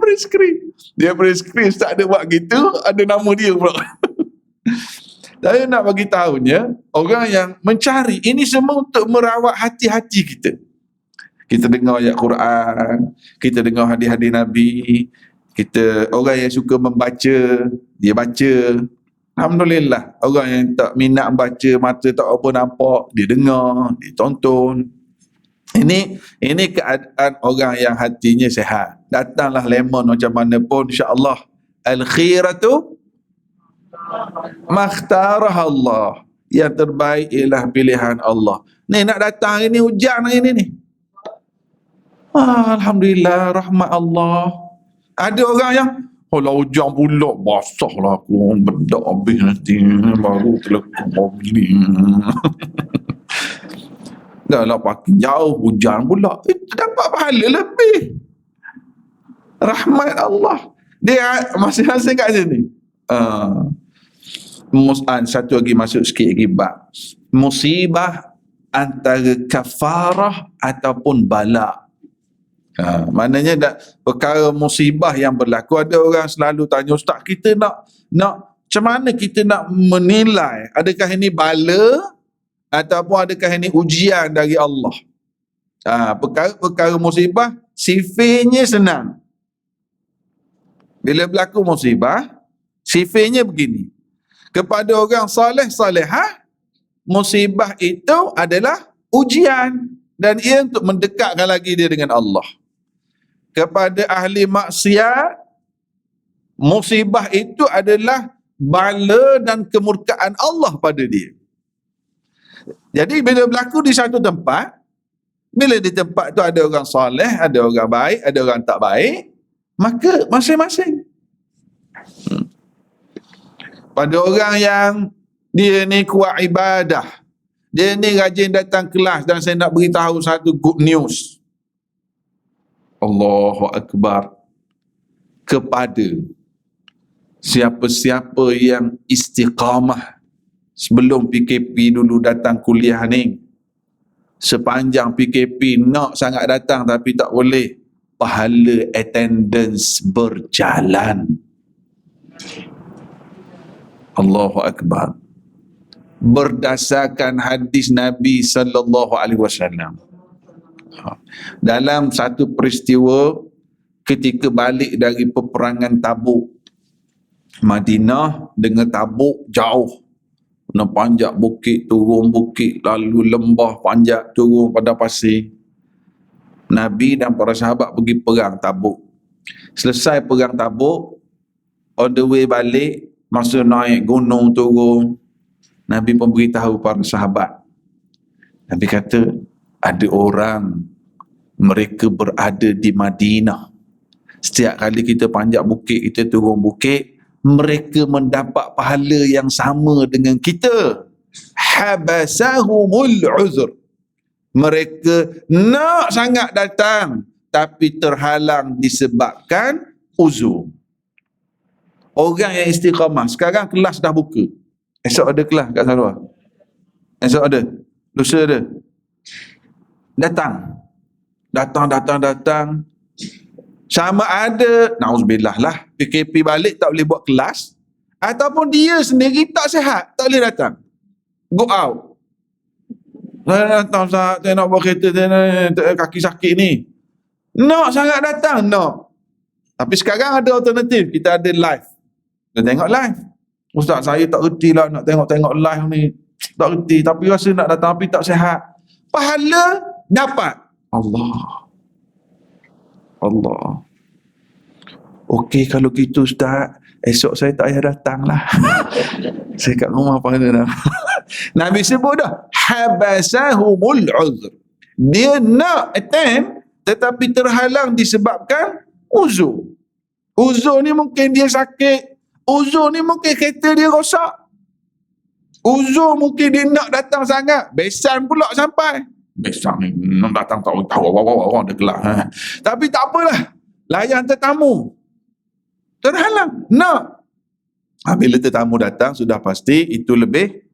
print screen, Ustaz ada buat gitu, ada nama dia pula. Saya nak bagi tahunya, orang yang mencari, ini semua untuk merawat hati-hati kita. Kita dengar ayat Quran, kita dengar hadis-hadis Nabi, kita orang yang suka membaca, dia baca. Alhamdulillah. Orang yang tak minat baca, mata tak apa nampak, dia dengar, dia tonton. Ini keadaan orang yang hatinya sehat. Datanglah lemon macam mana pun, insya-Allah. Al-khiratu makhtarah Allah. Yang terbaik ialah pilihan Allah. Ni nak datang ini hujan ini ni. Alhamdulillah, rahmat Allah. Ada orang yang, kalau hujan pula, basah lah aku, bedak habis nanti, baru telekong begini. Dah lah pakai jauh, hujan pula. Itu dapat pahala lebih. Rahmat Allah. Dia masing-masing kat sini. Satu lagi masuk sikit lagi bab. Musibah antara kafarah ataupun bala. Maknanya perkara musibah yang berlaku, ada orang selalu tanya, Ustaz, kita nak macam mana kita nak menilai adakah ini bala ataupun adakah ini ujian dari Allah? Perkara musibah sifirnya senang. Bila berlaku musibah, sifirnya begini. Kepada orang saleh salehah, musibah itu adalah ujian dan ia untuk mendekatkan lagi dia dengan Allah. Kepada ahli maksiat, musibah itu adalah bala dan kemurkaan Allah pada dia. Jadi bila berlaku di satu tempat, bila di tempat tu ada orang soleh, ada orang baik, ada orang tak baik, maka masing-masing. Pada orang yang dia ni kuat ibadah, dia ni rajin datang kelas, dan saya nak beritahu satu good news. Allahu Akbar. Kepada siapa-siapa yang istiqamah sebelum PKP dulu datang kuliah ni, sepanjang PKP nak sangat datang tapi tak boleh, pahala attendance berjalan. Allahu Akbar. Berdasarkan hadis Nabi sallallahu alaihi wasallam. Dalam satu peristiwa ketika balik dari peperangan Tabuk, Madinah dengan Tabuk jauh, nak panjat bukit, turun bukit, lalu lembah, panjat, turun pada pasir. Nabi dan para sahabat pergi perang Tabuk. Selesai perang Tabuk, on the way balik, masa naik gunung turun, Nabi pun beritahu para sahabat. Nabi kata, ada orang, mereka berada di Madinah. Setiap kali kita panjat bukit, kita turun bukit, mereka mendapat pahala yang sama dengan kita. Habasahumul uzur. Mereka nak sangat datang, tapi terhalang disebabkan uzur. Orang yang istiqamah, sekarang kelas dah buka. Esok ada kelas kat Sarawak. Esok ada. Lusa ada. Datang. Sama ada, na'udzubillah lah, PKP balik tak boleh buat kelas, ataupun dia sendiri tak sihat, tak boleh datang. Go out. Saya datang, saya nak bawa kereta, kaki sakit ni. Nak sangat datang, nak. Tapi sekarang ada alternatif, kita ada live. Kita tengok live. Ustaz, saya tak reti lah nak tengok live ni. Tak reti, tapi rasa nak datang, tapi tak sihat. Pahala dapat. Allah. Okey, kalau gitu Ustaz, esok saya tak payah datang lah. Saya kat rumah pahala dah. Nabi sebut dah, habasahumul uzr. Dia nak attend, tetapi terhalang disebabkan uzur. Uzur ni mungkin dia sakit. Uzur ni mungkin kereta dia rosak. Uzur mungkin dia nak datang sangat. Besan pula sampai. Besan ni nak datang tak tahu orang dia gelap. Tapi tak apalah. Layan tetamu. Terhalang. Nak. Bila tetamu datang, sudah pasti itu lebih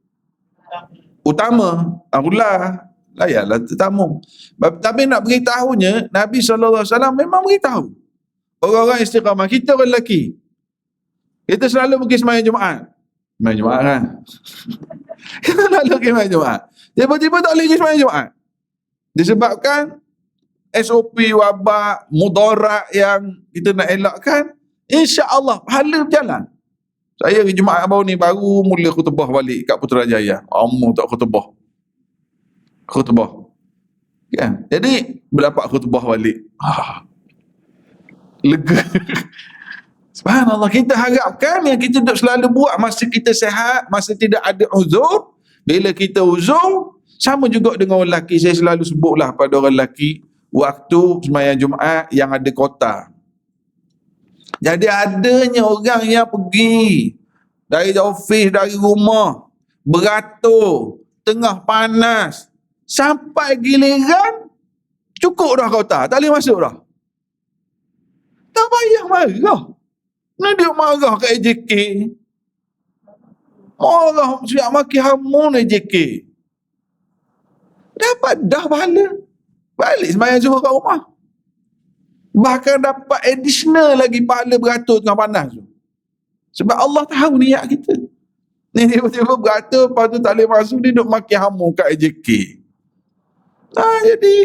utama. Akulah. Layanlah tetamu. Tapi nak beritahunya, Nabi SAW memang beritahu. Orang-orang istiqamah, kita orang lelaki, kita selalu pergi sembahyang Jumaat. Sembahyang Jumaat kan? Kita selalu pergi sembahyang Jumaat. Tiba-tiba tak boleh pergi sembahyang Jumaat. Disebabkan SOP, wabak, mudarat yang kita nak elakkan, insya-Allah pahala berjalan. Saya hari Jumaat baru ni baru mula khutbah balik kat Putrajaya. Tak khutbah. Kan? Jadi berdapat khutbah balik. Lega. Subhanallah, kita harapkan yang kita duk selalu buat masa kita sihat, masa tidak ada uzur. Bila kita uzur, sama juga dengan orang lelaki. Saya selalu sebutlah pada orang lelaki, waktu sembahyang Jumaat yang ada kota. Jadi adanya orang yang pergi dari ofis, dari rumah, beratur, tengah panas, sampai giliran cukup dah kota, tak boleh masuk dah. Tak payah marah. Ni dia marah kat AJK. Marah siap maki hamun AJK. Dapat dah pahala. Balik sembahyang zuhur kat rumah. Bahkan dapat additional lagi pahala beratur tengah panas tu. Sebab Allah tahu niat kita. Ni tiba-tiba beratur, lepas tu tak boleh masuk, dia duk maki hamun kat AJK. Jadi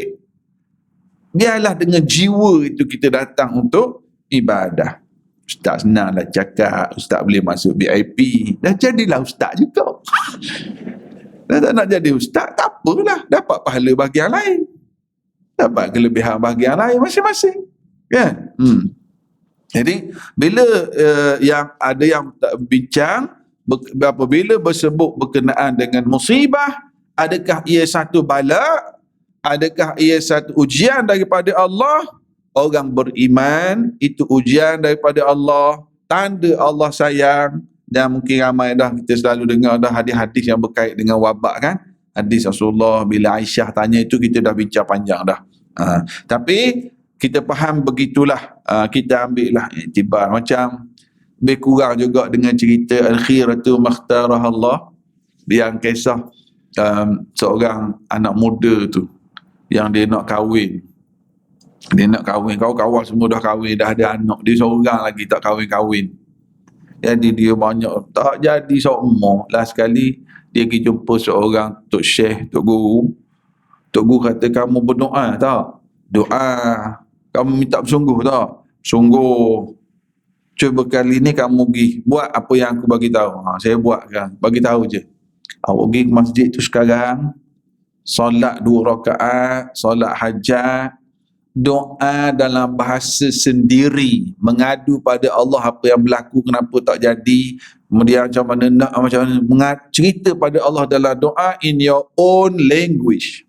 biarlah dengan jiwa itu kita datang untuk ibadah. Ustaz senanglah cakap, ustaz boleh masuk VIP. Dah jadilah ustaz juga. Dah tak nak jadi ustaz, tak apalah. Dapat pahala bahagian lain. Dapat kelebihan bahagian lain masing-masing. Kan? Jadi, bila yang ada yang bincang, apabila bersebut berkenaan dengan musibah, adakah ia satu bala? Adakah ia satu ujian daripada Allah? Orang beriman, itu ujian daripada Allah, tanda Allah sayang. Dan mungkin ramai dah kita selalu dengar dah hadis-hadis yang berkait dengan wabak kan. Hadis Rasulullah bila Aisyah tanya itu, kita dah bincang panjang dah. Tapi kita faham begitulah. Kita ambil lah iktibar. Macam lebih kurang juga dengan cerita al-khiratu makhtarah Allah. yang kisah seorang anak muda tu yang dia nak kahwin. Dia nak kahwin, kawan-kawan semua dah kahwin, dah ada anak, dia seorang lagi tak kahwin-kahwin. Jadi dia banyak tak jadi semua. Last sekali dia pergi jumpa seorang tok syekh, tok guru. Tok guru kata, kamu berdoa tak? Doa. Kamu minta bersungguh tak? Sungguh. Cuba kali ni kamu pergi buat apa yang aku bagi tahu. Saya buat kan. Bagi tahu je. Awak pergi ke masjid tu sekarang, solat 2 rakaat, solat hajat, doa dalam bahasa sendiri, mengadu pada Allah apa yang berlaku, kenapa tak jadi, kemudian macam mana nak, macam mana cerita pada Allah dalam doa in your own language.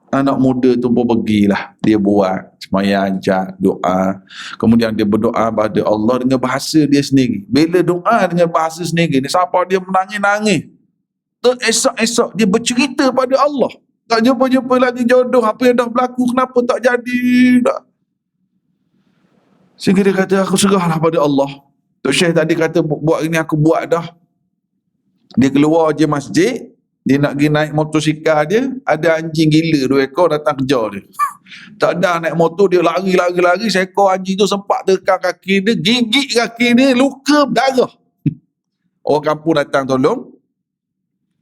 Anak muda tu pun pergilah, dia buat sembahyang hajat, doa, kemudian dia berdoa pada Allah dengan bahasa dia sendiri. Bila doa dengan bahasa sendiri ni, siapa dia menangis-nangis, esok-esok dia bercerita pada Allah. Tak jumpa-jumpa lagi jodoh, apa yang dah berlaku, kenapa tak jadi tak. Sehingga dia kata, aku serahlah pada Allah. Tok Syekh tadi kata, buat ini aku buat dah. Dia keluar je masjid, dia nak pergi naik motosikal dia, ada anjing gila 2 ekor datang kejar dia. Tak ada naik motor, dia lari, seekor anjing tu sempat tekan kaki dia, gigit kaki dia, luka berdarah. Orang kampung datang tolong.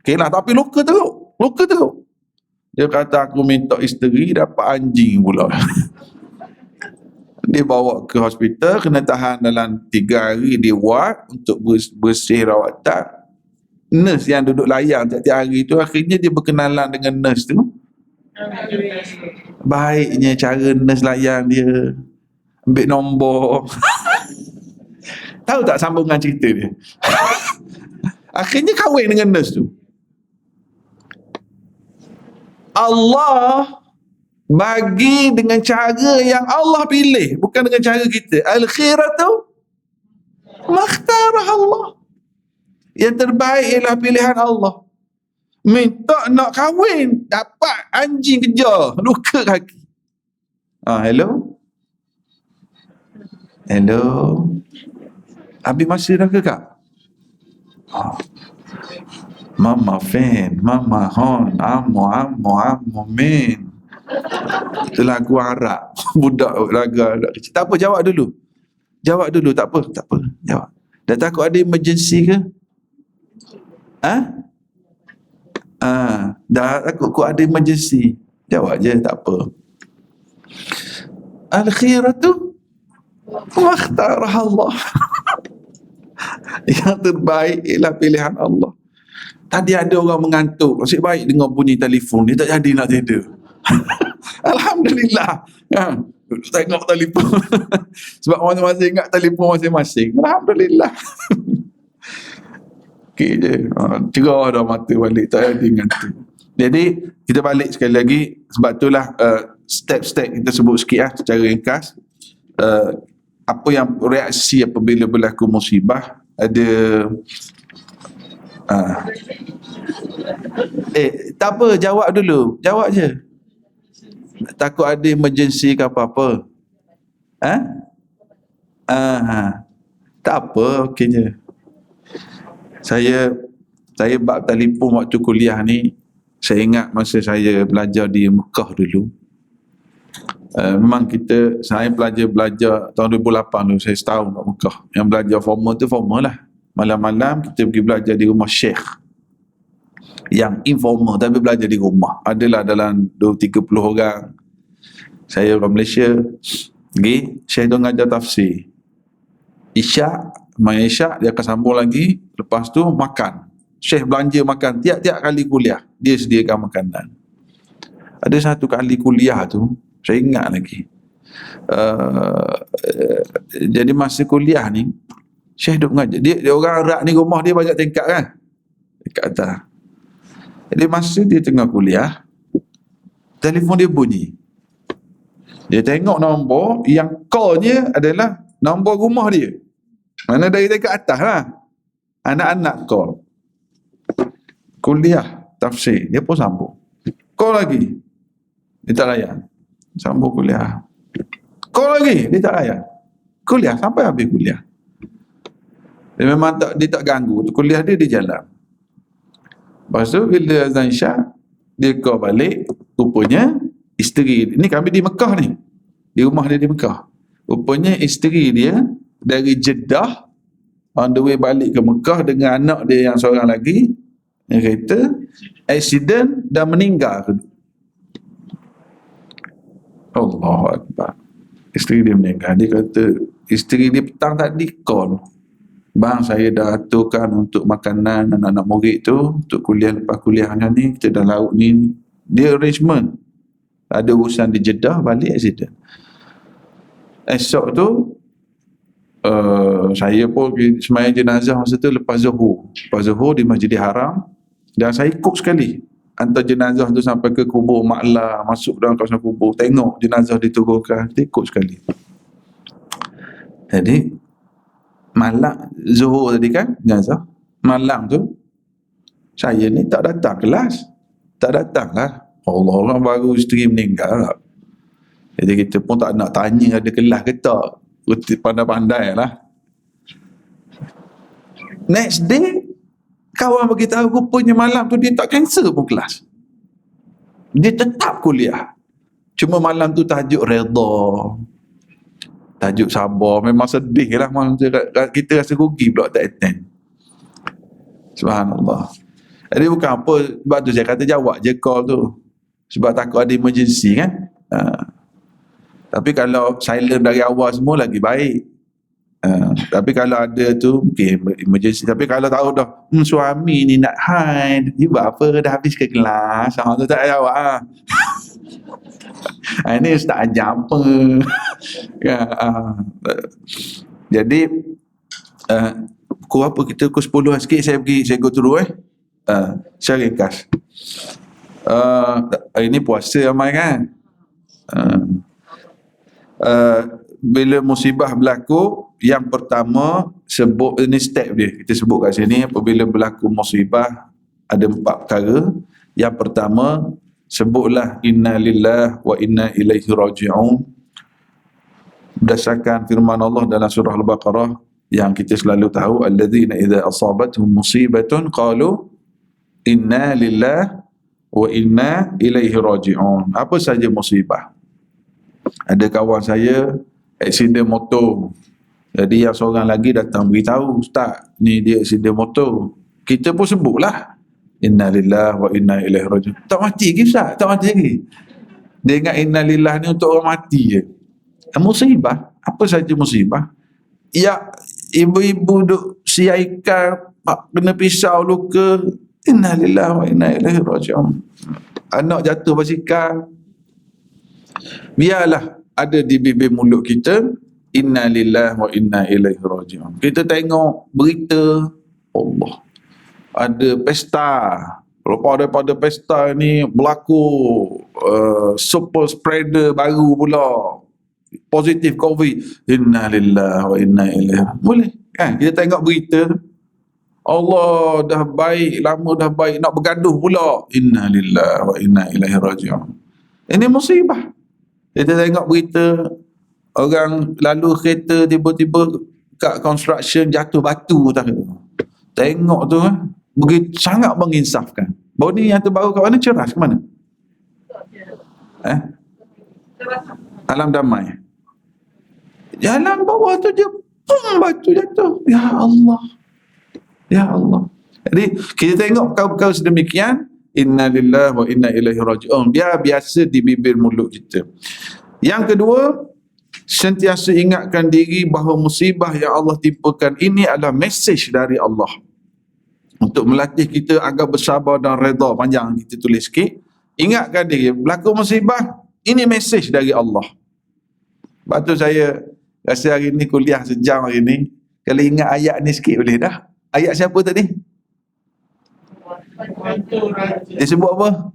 Okey lah, tapi luka teruk. Dia kata, aku minta isteri, dapat anjing pula. Dia bawa ke hospital, kena tahan dalam 3 hari dia ward untuk bersih rawatan. Nurse yang duduk layan tiap-tiap hari tu, akhirnya dia berkenalan dengan nurse tu. Baiknya cara nurse layan dia, ambil nombor. Tahu tak sambungan cerita dia? Akhirnya kahwin dengan nurse tu. Allah bagi dengan cara yang Allah pilih, bukan dengan cara kita. Al-khiratu makhtarah Allah. Yang terbaik ialah pilihan Allah. Minta nak kahwin, dapat anjing kejar, luka kaki. Hello? Habis masa dah ke kak? Mama fan, mama hon, amo men. Itu lagu Arab. Budak kecil. Tak apa, jawab dulu, tak apa, jawab. Dah takut ada emergency ke? Dah takut ada emergency. Jawab je, tak apa. Al-khiratu makhtarah Allah. Yang terbaik ialah pilihan Allah. Tadi ada orang mengantuk, nasib baik dengar bunyi telefon, dia tak jadi nak tidur. Alhamdulillah. Duduk tengok telefon. Sebab masing-masing ingat telefon masing-masing. Alhamdulillah. Okey je. Cerah dah mata balik, tak ada ngantuk. Jadi kita balik sekali lagi, sebab itulah step-step kita sebut sikit secara ringkas. Apa yang reaksi apabila berlaku musibah, ada tak apa, jawab dulu, jawab je. Takut ada emergency ke apa-apa. Tak apa, okey je. Saya bab telefon waktu kuliah ni, saya ingat masa saya belajar di Mekah dulu. Memang saya belajar tahun 2008 tu, saya setahun kat Mekah. Yang belajar formal tu formal lah. Malam-malam kita pergi belajar di rumah syekh. Yang informal tapi belajar di rumah. Adalah dalam 20-30 orang. Saya orang Malaysia. Syekh tu ngajar tafsir. Main isyak, dia akan sambung lagi. Lepas tu makan. Syekh belanja makan tiap-tiap kali kuliah. Dia sediakan makanan. Ada satu kali kuliah tu, saya ingat lagi. Jadi masa kuliah ni, Syekh duk mengajar. Dia orang Arab ni, rumah dia banyak tingkat kan? Dekat atas. Jadi masa dia tengah kuliah, telefon dia bunyi. Dia tengok nombor, yang call-nya adalah nombor rumah dia. Mana dari dekat atas lah. Anak-anak call. Kuliah tafsir, dia pun sambung. Call lagi, dia tak layan. Sambung kuliah. Call lagi, dia tak layan. Kuliah sampai habis kuliah. Dia memang dia tak ganggu. Kuliah dia jalan. Lepas tu bila azan Isyak, dia call balik, rupanya isteri, ni kami di Mekah ni, di rumah dia di Mekah. Rupanya isteri dia dari Jeddah on the way balik ke Mekah dengan anak dia yang seorang lagi, yang kereta accident dan meninggal. Allahu Akbar. Isteri dia meninggal. Dia kata isteri dia petang tadi call, bang saya dah aturkan untuk makanan anak-anak murid tu untuk kuliah, lepas kuliahnya ni kita dah lauk ni. Dia arrangement, ada urusan di Jeddah, balik accident. Esok tu saya pun sembahyang jenazah masa tu lepas Zuhur di Masjidil Haram, dan saya ikut sekali hantar jenazah tu sampai ke kubur Maklah, masuk dalam kawasan kubur, tengok jenazah diturunkan, kita ikut sekali. Jadi malam Zuhur tadi kan jenazah, malam tu saya ni tak datang kelas, tak datang lah. Allah, orang baru isteri meninggal. Jadi kita pun tak nak tanya ada kelas ke tak, pandai-pandai lah. Next day kawan beritahu rupanya malam tu dia tak cancel pun kelas, dia tetap kuliah. Cuma malam tu tajuk redha, tajuk sabar. Memang sedih lah, kita rasa rugi pula tak attend. Subhanallah. Jadi bukan apa, sebab tu saya kata jawab je call tu, sebab takut ada emergency kan. Tapi kalau silent dari awal semua lagi baik. Tapi kalau ada tu mungkin emergency. Tapi kalau tahu dah suami ni nak haid, dia buat apa, dah habis ke kelas, tu tak jawab. Ini ustaz ajar apa. Jadi pukul apa kita, pukul 10 sikit saya pergi, saya go through saya ringkas. Ini puasa ramai kan. Bila musibah berlaku, yang pertama sebut, ini step dia kita sebut kat sini. Apabila berlaku musibah ada 4 perkara. Yang pertama, sebutlah inna lillahi wa inna ilaihi raji'un, berdasarkan firman Allah dalam surah Al-Baqarah yang kita selalu tahu, alladzina idza asabatuhum musibatun qalu inna lillahi wa inna ilaihi raji'un. Apa saja musibah. Ada kawan saya aksiden motor, jadi yang seorang lagi datang beritahu, ustaz ni dia aksiden motor. Kita pun sebutlah inna lillahi wa inna ilaihi raji'un. Tak mati lagi ustaz, tak mati lagi. Dia ingat inna lillahi ni untuk orang mati je. Musibah, apa saja musibah. Ya, ibu-ibu duk siaikan, kena pisau luka, inna lillahi wa inna ilaihi raji'un. Anak jatuh basikal, biarlah ada di bibir mulut kita inna lillahi wa inna ilaihi raji'un. Kita tengok berita Allah, ada pesta, lepas daripada pesta ni berlaku super spreader baru pula, positif COVID, inna lillahi wa inna ilaihi. Boleh kan kita tengok berita Allah dah baik, lama dah baik, nak bergaduh pula, inna lillahi wa inna ilaihi raji'un. Ini musibah. Kita tengok berita orang lalu kereta tiba-tiba kat construction jatuh batu tak. Tengok tu begitu sangat menginsafkan. Baru ni yang terbaru kat mana, Ceras ke mana? Alam Damai. Jalan bawah tu je batu jatuh. Ya Allah. Ya Allah. Jadi kita tengok perkara-perkara sedemikian, inna lillahi wa inna ilaihi raji'un, biar biasa di bibir mulut kita. Yang kedua, sentiasa ingatkan diri bahawa musibah yang Allah timpakan ini adalah mesej dari Allah untuk melatih kita agar bersabar dan redha. Panjang kita tulis sikit. Ingatkan diri, berlaku musibah, ini mesej dari Allah. Lepas tu saya rasa hari ni kuliah sejam hari ni, kalau ingat ayat ni sikit boleh dah. Ayat siapa tadi? Dia sebut apa?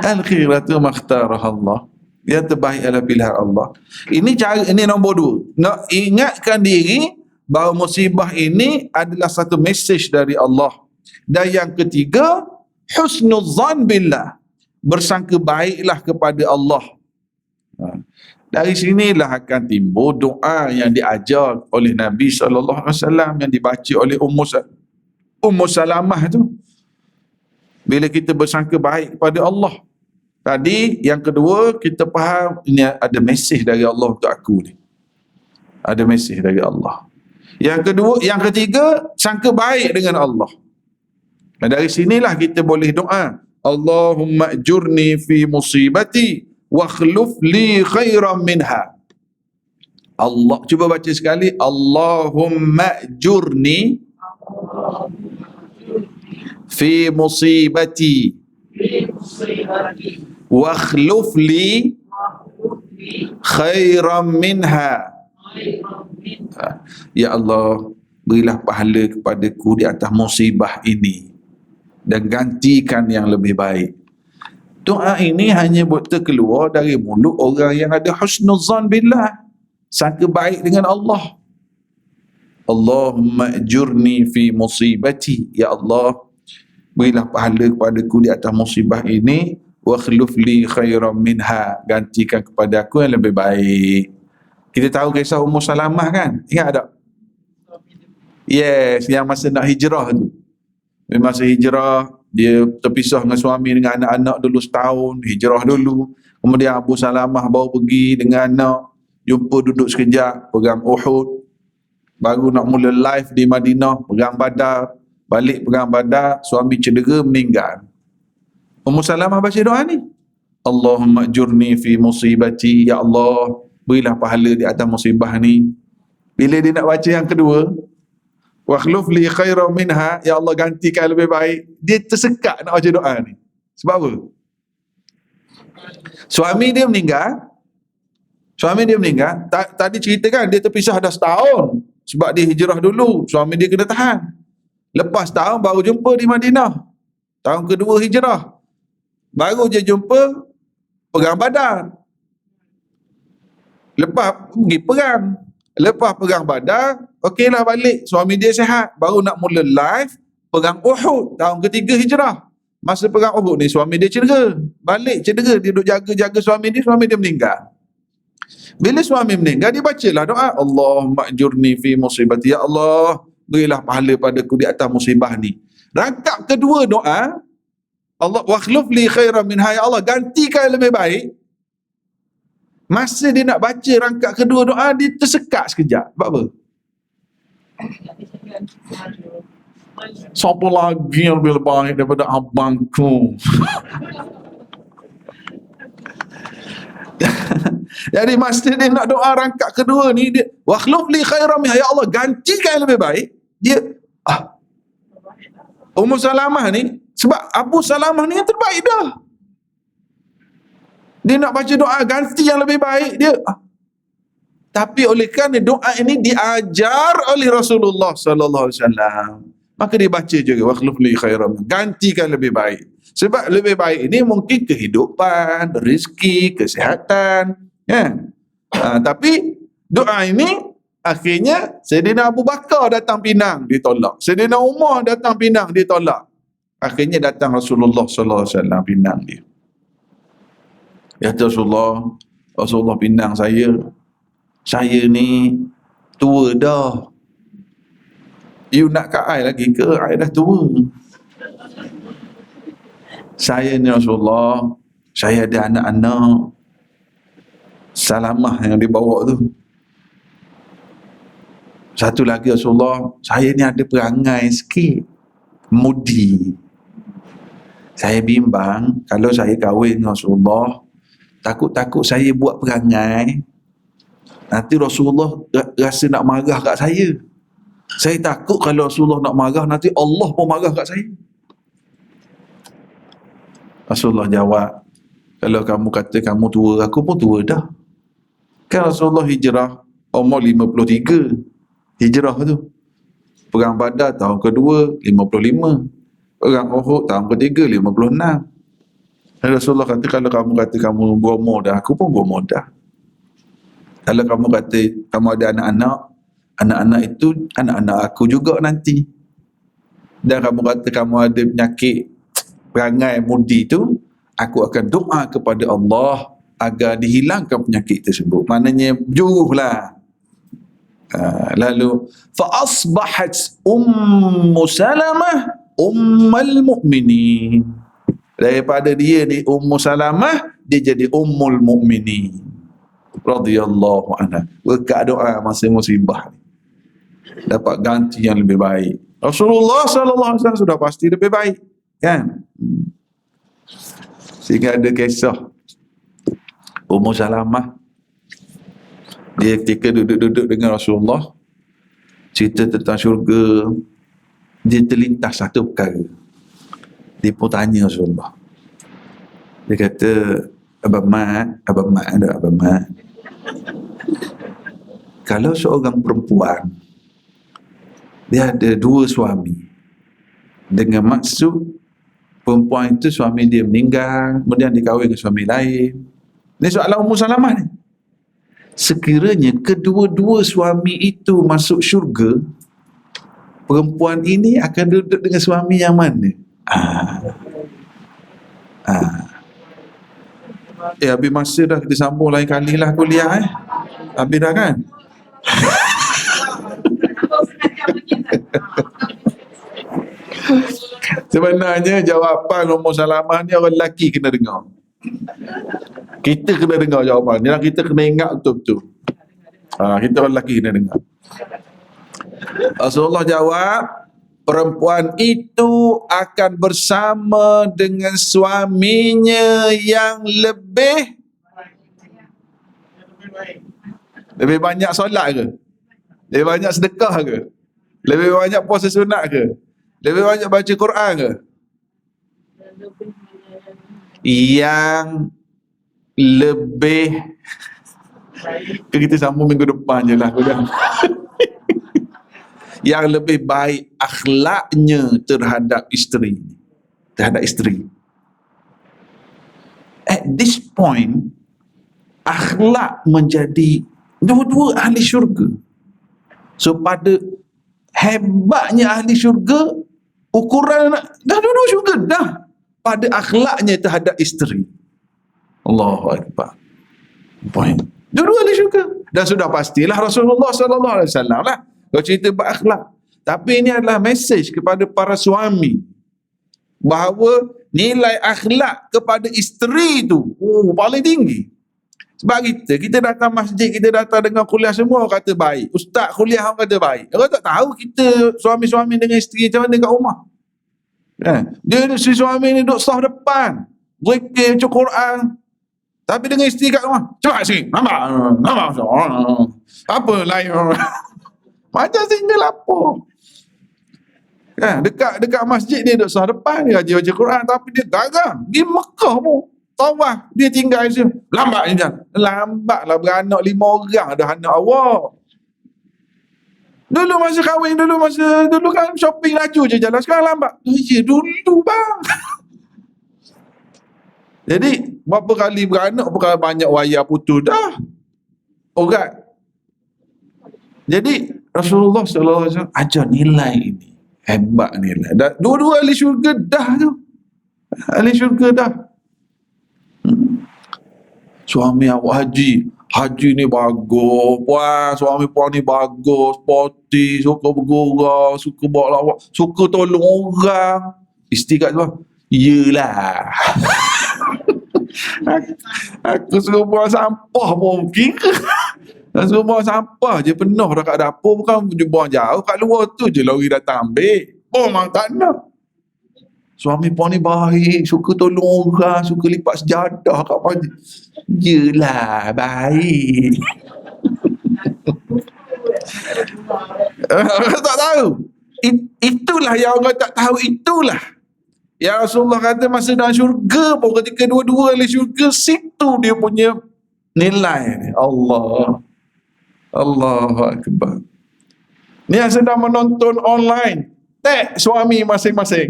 Al-khiratu makhtarah Allah. Yang terbaik adalah pilihan Allah. Ini cara, ini nombor 2. Nak ingatkan diri bahawa musibah ini adalah satu mesej dari Allah. Dan yang ketiga, husnudzan billah, bersangka baiklah kepada Allah. Dari sinilah akan timbul doa yang diajar oleh Nabi SAW, yang dibaca oleh Ummu Salamah tu. Bila kita bersangka baik kepada Allah. Tadi yang kedua kita faham ini ada mesej dari Allah untuk aku ni. Ada mesej dari Allah. Yang ketiga sangka baik dengan Allah. Dan dari sinilah kita boleh doa, Allahumma ajurni fi musibati wa akhluf li khairan minha. Allah, cuba baca sekali, Allahumma ajurni fi musibati wa akhluf li khairan minha. Ya Allah, berilah pahala kepadaku di atas musibah ini dan gantikan yang lebih baik. Doa ini hanya terkeluar dari mulut orang yang ada husnuzan billah, sangka baik dengan Allah. Allahumma ajurni fi musibati, ya Allah, berilah pahala kepadaku di atas musibah ini, wa akhluf li khairan minha, gantikan kepada aku yang lebih baik. Kita tahu kisah Ummu Salamah kan? Ingat tak? Yes, yang masa nak hijrah tu. Masa hijrah, dia terpisah dengan suami, dengan anak-anak dulu setahun, hijrah dulu. Kemudian Abu Salamah baru pergi dengan anak, jumpa duduk sekejap, perang Uhud. Baru nak mula live di Madinah, perang Badar. Balik perang Badar, suami cedera, meninggal. Ummu Salamah baca doa ni. Allahumma ajurni fi musibati, ya Allah, berilah pahala di atas musibah ni. Bila dia nak baca yang kedua, wa akhluf li khairan minha, ya Allah, gantikan lebih baik, dia tersekat nak baca doa ni. Sebab apa? Suami dia meninggal. Tadi cerita kan, dia terpisah dah setahun sebab dia hijrah dulu, suami dia kena tahan. Lepas tahun baru jumpa di Madinah. Tahun kedua hijrah, baru je jumpa perang Badar. Lepas pergi perang, lepas perang Badar, okeylah balik, suami dia sihat, baru nak mula live perang Uhud, tahun ketiga hijrah. Masa perang Uhud ni suami dia cedera, balik cedera, dia duduk jaga suami dia meninggal. Bila suami meninggal, dia bacalah doa, Allahumma ajurni fi musibati, ya Allah, berilah pahala padaku di atas musibah ni. Rangkap kedua doa, Allah wa akhluf li khairan minha, ya Allah, gantikan lebih baik. Masa dia nak baca rangkap kedua doa, dia tersekat sekejap. Sebab apa? Siapa lagi yang lebih baik daripada abangku? Jadi masa dia nak doa rangkap kedua ni, dia wa akhluf li khairan minha, ya Allah, gantikan yang lebih baik. Dia Ummu Salamah ni, sebab Abu Salamah ni yang terbaik dah. Dia nak baca doa ganti yang lebih baik, dia tapi oleh kerana doa ini diajar oleh Rasulullah sallallahu alaihi wasallam, maka dia baca juga wa akhluf li khairan, gantikan lebih baik. Sebab lebih baik ini mungkin kehidupan, rezeki, kesihatan, kan? Tapi doa ini akhirnya Sayyidina Abu Bakar datang Pinang, ditolak. Sayyidina Umar datang Pinang, ditolak. Akhirnya datang Rasulullah sallallahu alaihi wasallam Pinang dia. Ya Rasulullah Pinang saya ni tua dah. You nak kat I lagi ke? I dah tua. Saya ni Rasulullah, saya ada anak-anak. Salamah yang dibawa tu. Satu lagi Rasulullah, saya ni ada perangai sikit, mudi. Saya bimbang kalau saya kahwin dengan Rasulullah, takut-takut saya buat perangai, nanti Rasulullah rasa nak marah kat saya. Saya takut kalau Rasulullah nak marah, nanti Allah pun marah kat saya. Rasulullah jawab, kalau kamu kata kamu tua, aku pun tua dah. Kan Rasulullah hijrah umur 53. Hijrah tu. Perang Badar tahun kedua 55. Perang Uhud tahun ketiga 56. Rasulullah kata, kalau kamu kata kamu berumur dah, aku pun berumur dah. Kalau kamu kata kamu ada anak-anak, anak-anak itu anak-anak aku juga nanti. Dan kamu kata kamu ada penyakit perangai mudi tu, aku akan doa kepada Allah agar dihilangkan penyakit tersebut. Maknanya juruhlah. Lalu fa asbahat Ummu Salamah ummul mu'minin. Daripada dia ni Ummu Salamah, dia jadi Ummul Mukminin radhiyallahu anha. Berkat doa masa musibah ni dapat ganti yang lebih baik. Rasulullah sallallahu alaihi wasallam sudah pasti lebih baik, kan? Sehingga ada kisah Ummu Salamah, dia ketika duduk-duduk dengan Rasulullah cerita tentang syurga, dia terlintas satu perkara. Dia pun tanya Rasulullah. Dia kata, Abang Mat, kalau seorang perempuan dia ada 2 suami, dengan maksud perempuan itu suami dia meninggal, kemudian dikahwin dengan suami lain. Ini soalan Ummu Salamah ni. Sekiranya kedua-dua suami itu masuk syurga, perempuan ini akan duduk dengan suami yang mana? Habis masa dah, kita sambung lain kali lah kuliah habis dah kan? Sebenarnya jawapan Ummu Salamah ni orang lelaki kena dengar. Kita kena dengar jawapan ni, kita kena ingat betul-betul. Kita orang lelaki kena dengar. Rasulullah jawab, perempuan itu akan bersama dengan suaminya yang lebih banyak solat ke? Lebih banyak sedekah ke? Lebih banyak puasa sunat ke? Lebih banyak baca Quran ke? Yang lebih, kita sambung minggu depan je lah. Yang lebih baik akhlaknya terhadap isteri. At this point, akhlak menjadi dua-dua ahli syurga. So pada hebatnya ahli syurga, ukuran dah dua-dua syurga dah pada akhlaknya terhadap isteri. Allahu Akbar. Point. Dua-dua ahli syurga. Dan sudah pastilah Rasulullah sallallahu alaihi wasallam lah kalau cerita berakhlak. Tapi ini adalah mesej kepada para suami bahawa nilai akhlak kepada isteri itu paling tinggi. Sebab kita datang masjid, kita datang dengan kuliah, semua orang kata baik. Ustaz kuliah orang kata baik. Orang tak tahu kita suami-suami dengan isteri macam mana kat rumah. Dia si suami ni duduk saf depan, zikir, baca Quran. Tapi dengan isteri kat rumah, cepat sini, nampak. Apa lain? Macam single apa? Dekat masjid dia duduk sah depan, dia baca Quran, tapi dia garang. Dia Mekah pun. Tawaf, dia tinggal di sini. Lambat je. Lambatlah, beranak 5 orang dah anak awak. Dulu masa kahwin, dulu kan shopping laju je jalan. Sekarang lambat. Ya, dulu bang. Jadi, berapa kali beranak, berapa banyak wayar putus dah. Urat. Jadi, Rasulullah SAW ajar nilai ini. Hebat nilai. Dua-dua ahli syurga dah tu. Ahli syurga dah. Suami awak haji ni bagus, puan, suami puan ni bagus, sporty, suka bergurau, suka bawa lawak, suka tolong orang. Isteri kat tu, yelah. Aku suruh buang sampah pun mungkin. Suruh buang sampah je penuh dah kat dapur, bukan buang jauh kat luar tu je lori datang ambil. Memang tak nak. Suami puan ni baik, suka tolong orang, suka lipat sejadah kat masjid. Yelah, baik. Tak tahu. Itulah yang orang tak tahu, itulah. Yang Rasulullah kata masa dalam syurga pun, ketika dua-dua ahli syurga, situ dia punya nilai. Allahu Akbar. Ni yang sedang menonton online, tag suami masing-masing.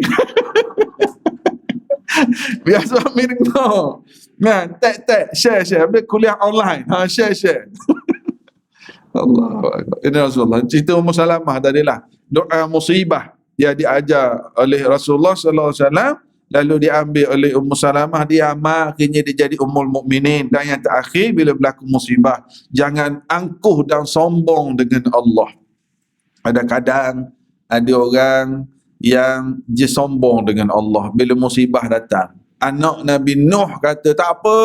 Biar suami dengar. Tag, share. Bila kuliah online, share. Allah. Ini Rasulullah. Cerita Ummu Salamah tadilah. Doa musibah dia diajar oleh Rasulullah sallallahu alaihi wasallam, lalu diambil oleh Ummu Salamah, dia amal, akhirnya dia jadi Ummul Mukminin. Dan yang terakhir, bila berlaku musibah, jangan angkuh dan sombong dengan Allah. Kadang-kadang ada orang yang dia sombong dengan Allah bila musibah datang. Anak Nabi Nuh kata, tak apa,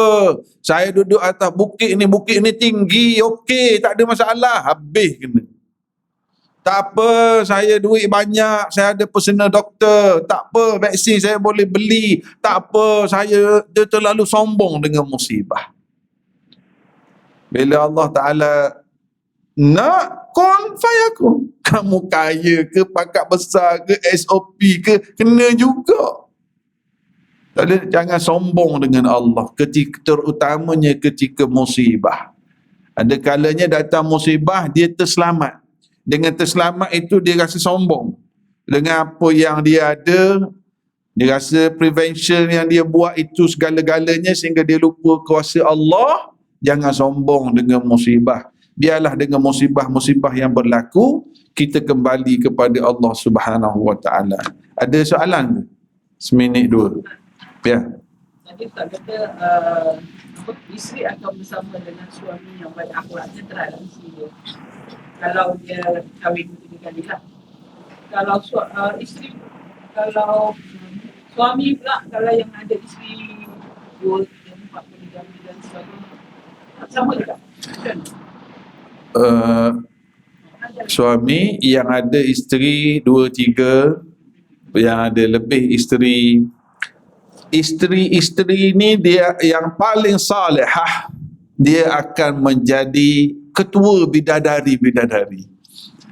saya duduk atas bukit ni tinggi, okey, tak ada masalah. Habis kena. Tak apa, saya duit banyak, saya ada personal doktor. Tak apa, vaksin saya boleh beli. Tak apa, dia terlalu sombong dengan musibah. Bila Allah Ta'ala nak, kun fayakun. Kamu kaya ke, pangkat besar ke, SOP ke, kena juga. Jangan sombong dengan Allah terutamanya ketika musibah. Ada kalanya datang musibah, dia terselamat. Dengan terselamat itu dia rasa sombong. Dengan apa yang dia ada, dia rasa prevention yang dia buat itu segala-galanya sehingga dia lupa kuasa Allah. Jangan sombong dengan musibah. Biarlah dengan musibah-musibah yang berlaku, kita kembali kepada Allah Subhanahu Wa Taala. Ada soalan ke? Seminit dua. Ya. Jadi tak kata isteri akan bersama dengan suami yang baik akhlaknya terhadap isteri dia. Kalau dia kahwin 3 kali lah. Kalau suami pula, kalau yang ada isteri 2, 3, 4 kali dan sebagainya, sama juga. Suami yang ada isteri 2, 3, yang ada lebih isteri. Isteri ni dia yang paling salihah, dia akan menjadi ketua bidadari-bidadari.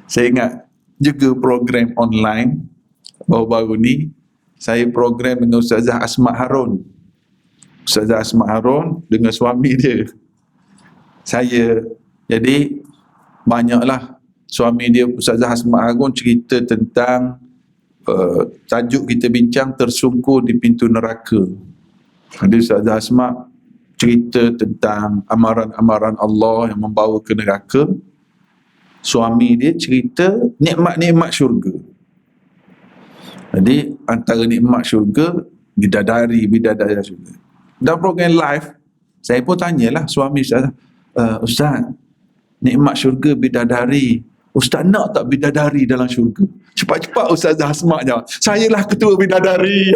Saya ingat juga program online baru-baru ni, saya program dengan Ustazah Asma Harun. Ustazah Asma Harun dengan suami dia. Jadi banyaklah suami dia, Ustazah Asma Harun, cerita tentang tajuk kita bincang tersungkur di pintu neraka. Jadi Ustazah Asma cerita tentang amaran-amaran Allah yang membawa ke neraka. Suami dia cerita nikmat-nikmat syurga. Jadi antara nikmat syurga, bidadari syurga. Dalam program live, saya pun tanyalah suami Ustaz, Ustaz, nikmat syurga bidadari, Ustaz nak tak bidadari dalam syurga? Cepat-cepat Ustazah Asma jawab, sayalah ketua bidadari.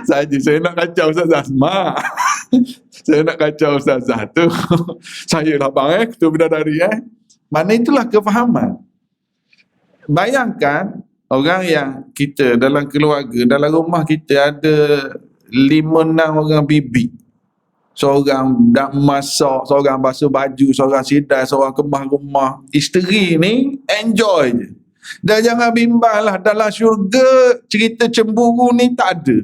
Saya nak kacau Ustazah Asma. Saya nak kacau Ustazah tu. Sayalah bang ketua bidadari. Mana itulah kefahaman. Bayangkan orang yang kita dalam keluarga, dalam rumah kita ada 5-6 orang bibi. Seorang dak masak, seorang basuh baju, seorang sidai, seorang kemah rumah. Isteri ni enjoy je. Dan jangan bimbang lah, dalam syurga cerita cemburu ni tak ada.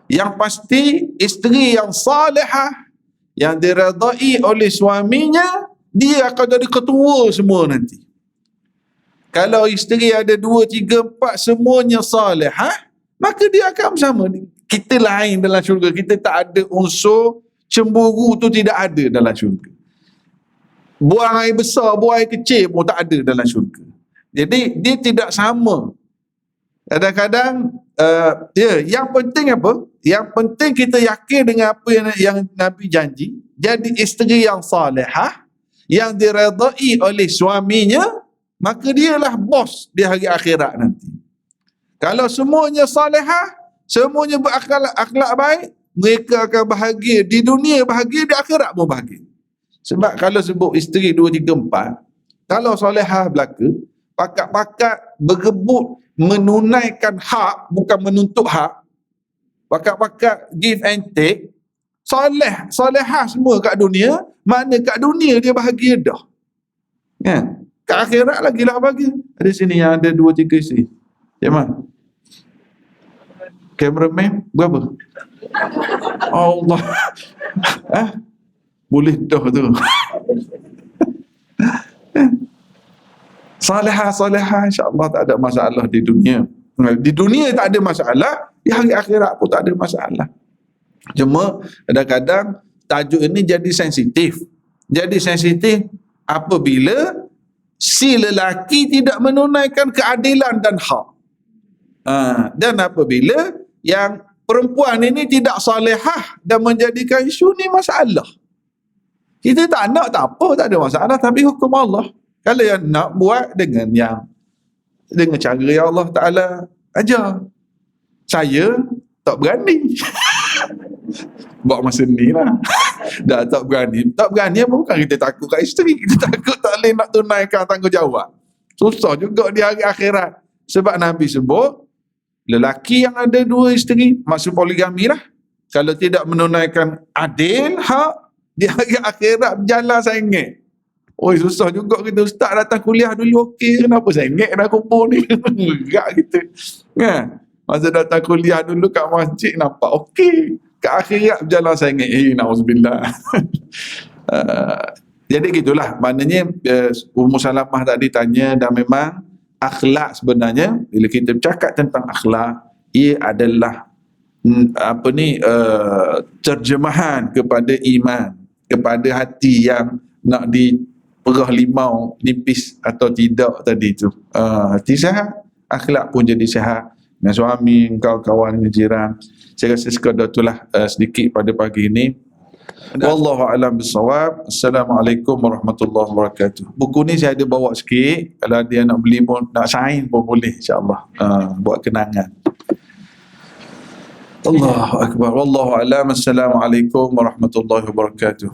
Yang pasti isteri yang salihah, yang diredai oleh suaminya, dia akan jadi ketua semua nanti. Kalau isteri ada 2, 3, 4 semuanya salihah, maka dia akan bersama. Kita lain dalam syurga. Kita tak ada unsur cemburu tu, tidak ada dalam syurga. Buang air besar, buang air kecil pun tak ada dalam syurga. Jadi dia tidak sama. Kadang-kadang yang penting apa? Yang penting kita yakin dengan apa yang Nabi janji. Jadi isteri yang salihah, yang diredai oleh suaminya, maka dialah bos di hari akhirat nanti. Kalau semuanya salihah, semuanya berakhlak baik, mereka akan bahagia di dunia, bahagia di akhirat pun bahagia. Sebab kalau sebut isteri 2, 3, 4, kalau salihah belaka, pakat-pakat berebut menunaikan hak, bukan menuntut hak, pakat-pakat give and take, salihah semua kat dunia, mana kat dunia dia bahagia dah. Kan? Kat akhirat lagi lah bahagia. Ada sini yang ada 2, 3 isteri. Jamal? Cameraman berapa? Allah. Boleh dah tu. Salihah insya-Allah tak ada masalah di dunia. Di dunia tak ada masalah, di hari akhirat pun tak ada masalah. Cuma kadang-kadang tajuk ini jadi sensitif. Jadi sensitif apabila si lelaki tidak menunaikan keadilan dan hak. Dan apabila yang perempuan ini tidak salihah dan menjadikan isu ni masalah. Kita tak nak, tak apa, tak ada masalah, tapi hukum Allah. Kalau yang nak buat dengan cara yang Allah Ta'ala ajar. Saya tak berani. Buat masa ni lah. Dah tak berani. Tak berani apa bukan kita takut kat isteri. Kita takut tak boleh nak tunaikan tanggungjawab. Susah juga di hari akhirat. Sebab Nabi sebut, lelaki yang ada 2 isteri, maksud poligami lah. Kalau tidak menunaikan adil hak, di hari akhirat berjalan sengit. Oi, susah juga kita. Ustaz datang kuliah dulu, okey, kenapa sengit dah kubur ni? Gerak kita. Kan? Masa datang kuliah dulu kat masjid, nampak okey. Kat akhirat berjalan sengit. Na'udzubillah. Jadi gitulah. Maknanya, Ummu Salamah tadi tanya, dan memang akhlak sebenarnya, bila kita bercakap tentang akhlak, ia adalah terjemahan kepada iman, kepada hati yang nak diperah limau nipis atau tidak tadi tu. Hati sihat, akhlak pun jadi sihat. Dengan suami, kawan-kawan, jiran. Saya rasa sekadar itulah sedikit pada pagi ini. Wallahu a'lam bissawab. Assalamualaikum warahmatullahi wabarakatuh. Buku ni saya ada bawa sikit. Kalau dia nak beli pun, nak sign pun boleh, insya-Allah. Buat kenangan. Allahu akbar. Wallahu a'lam. Assalamualaikum warahmatullahi wabarakatuh.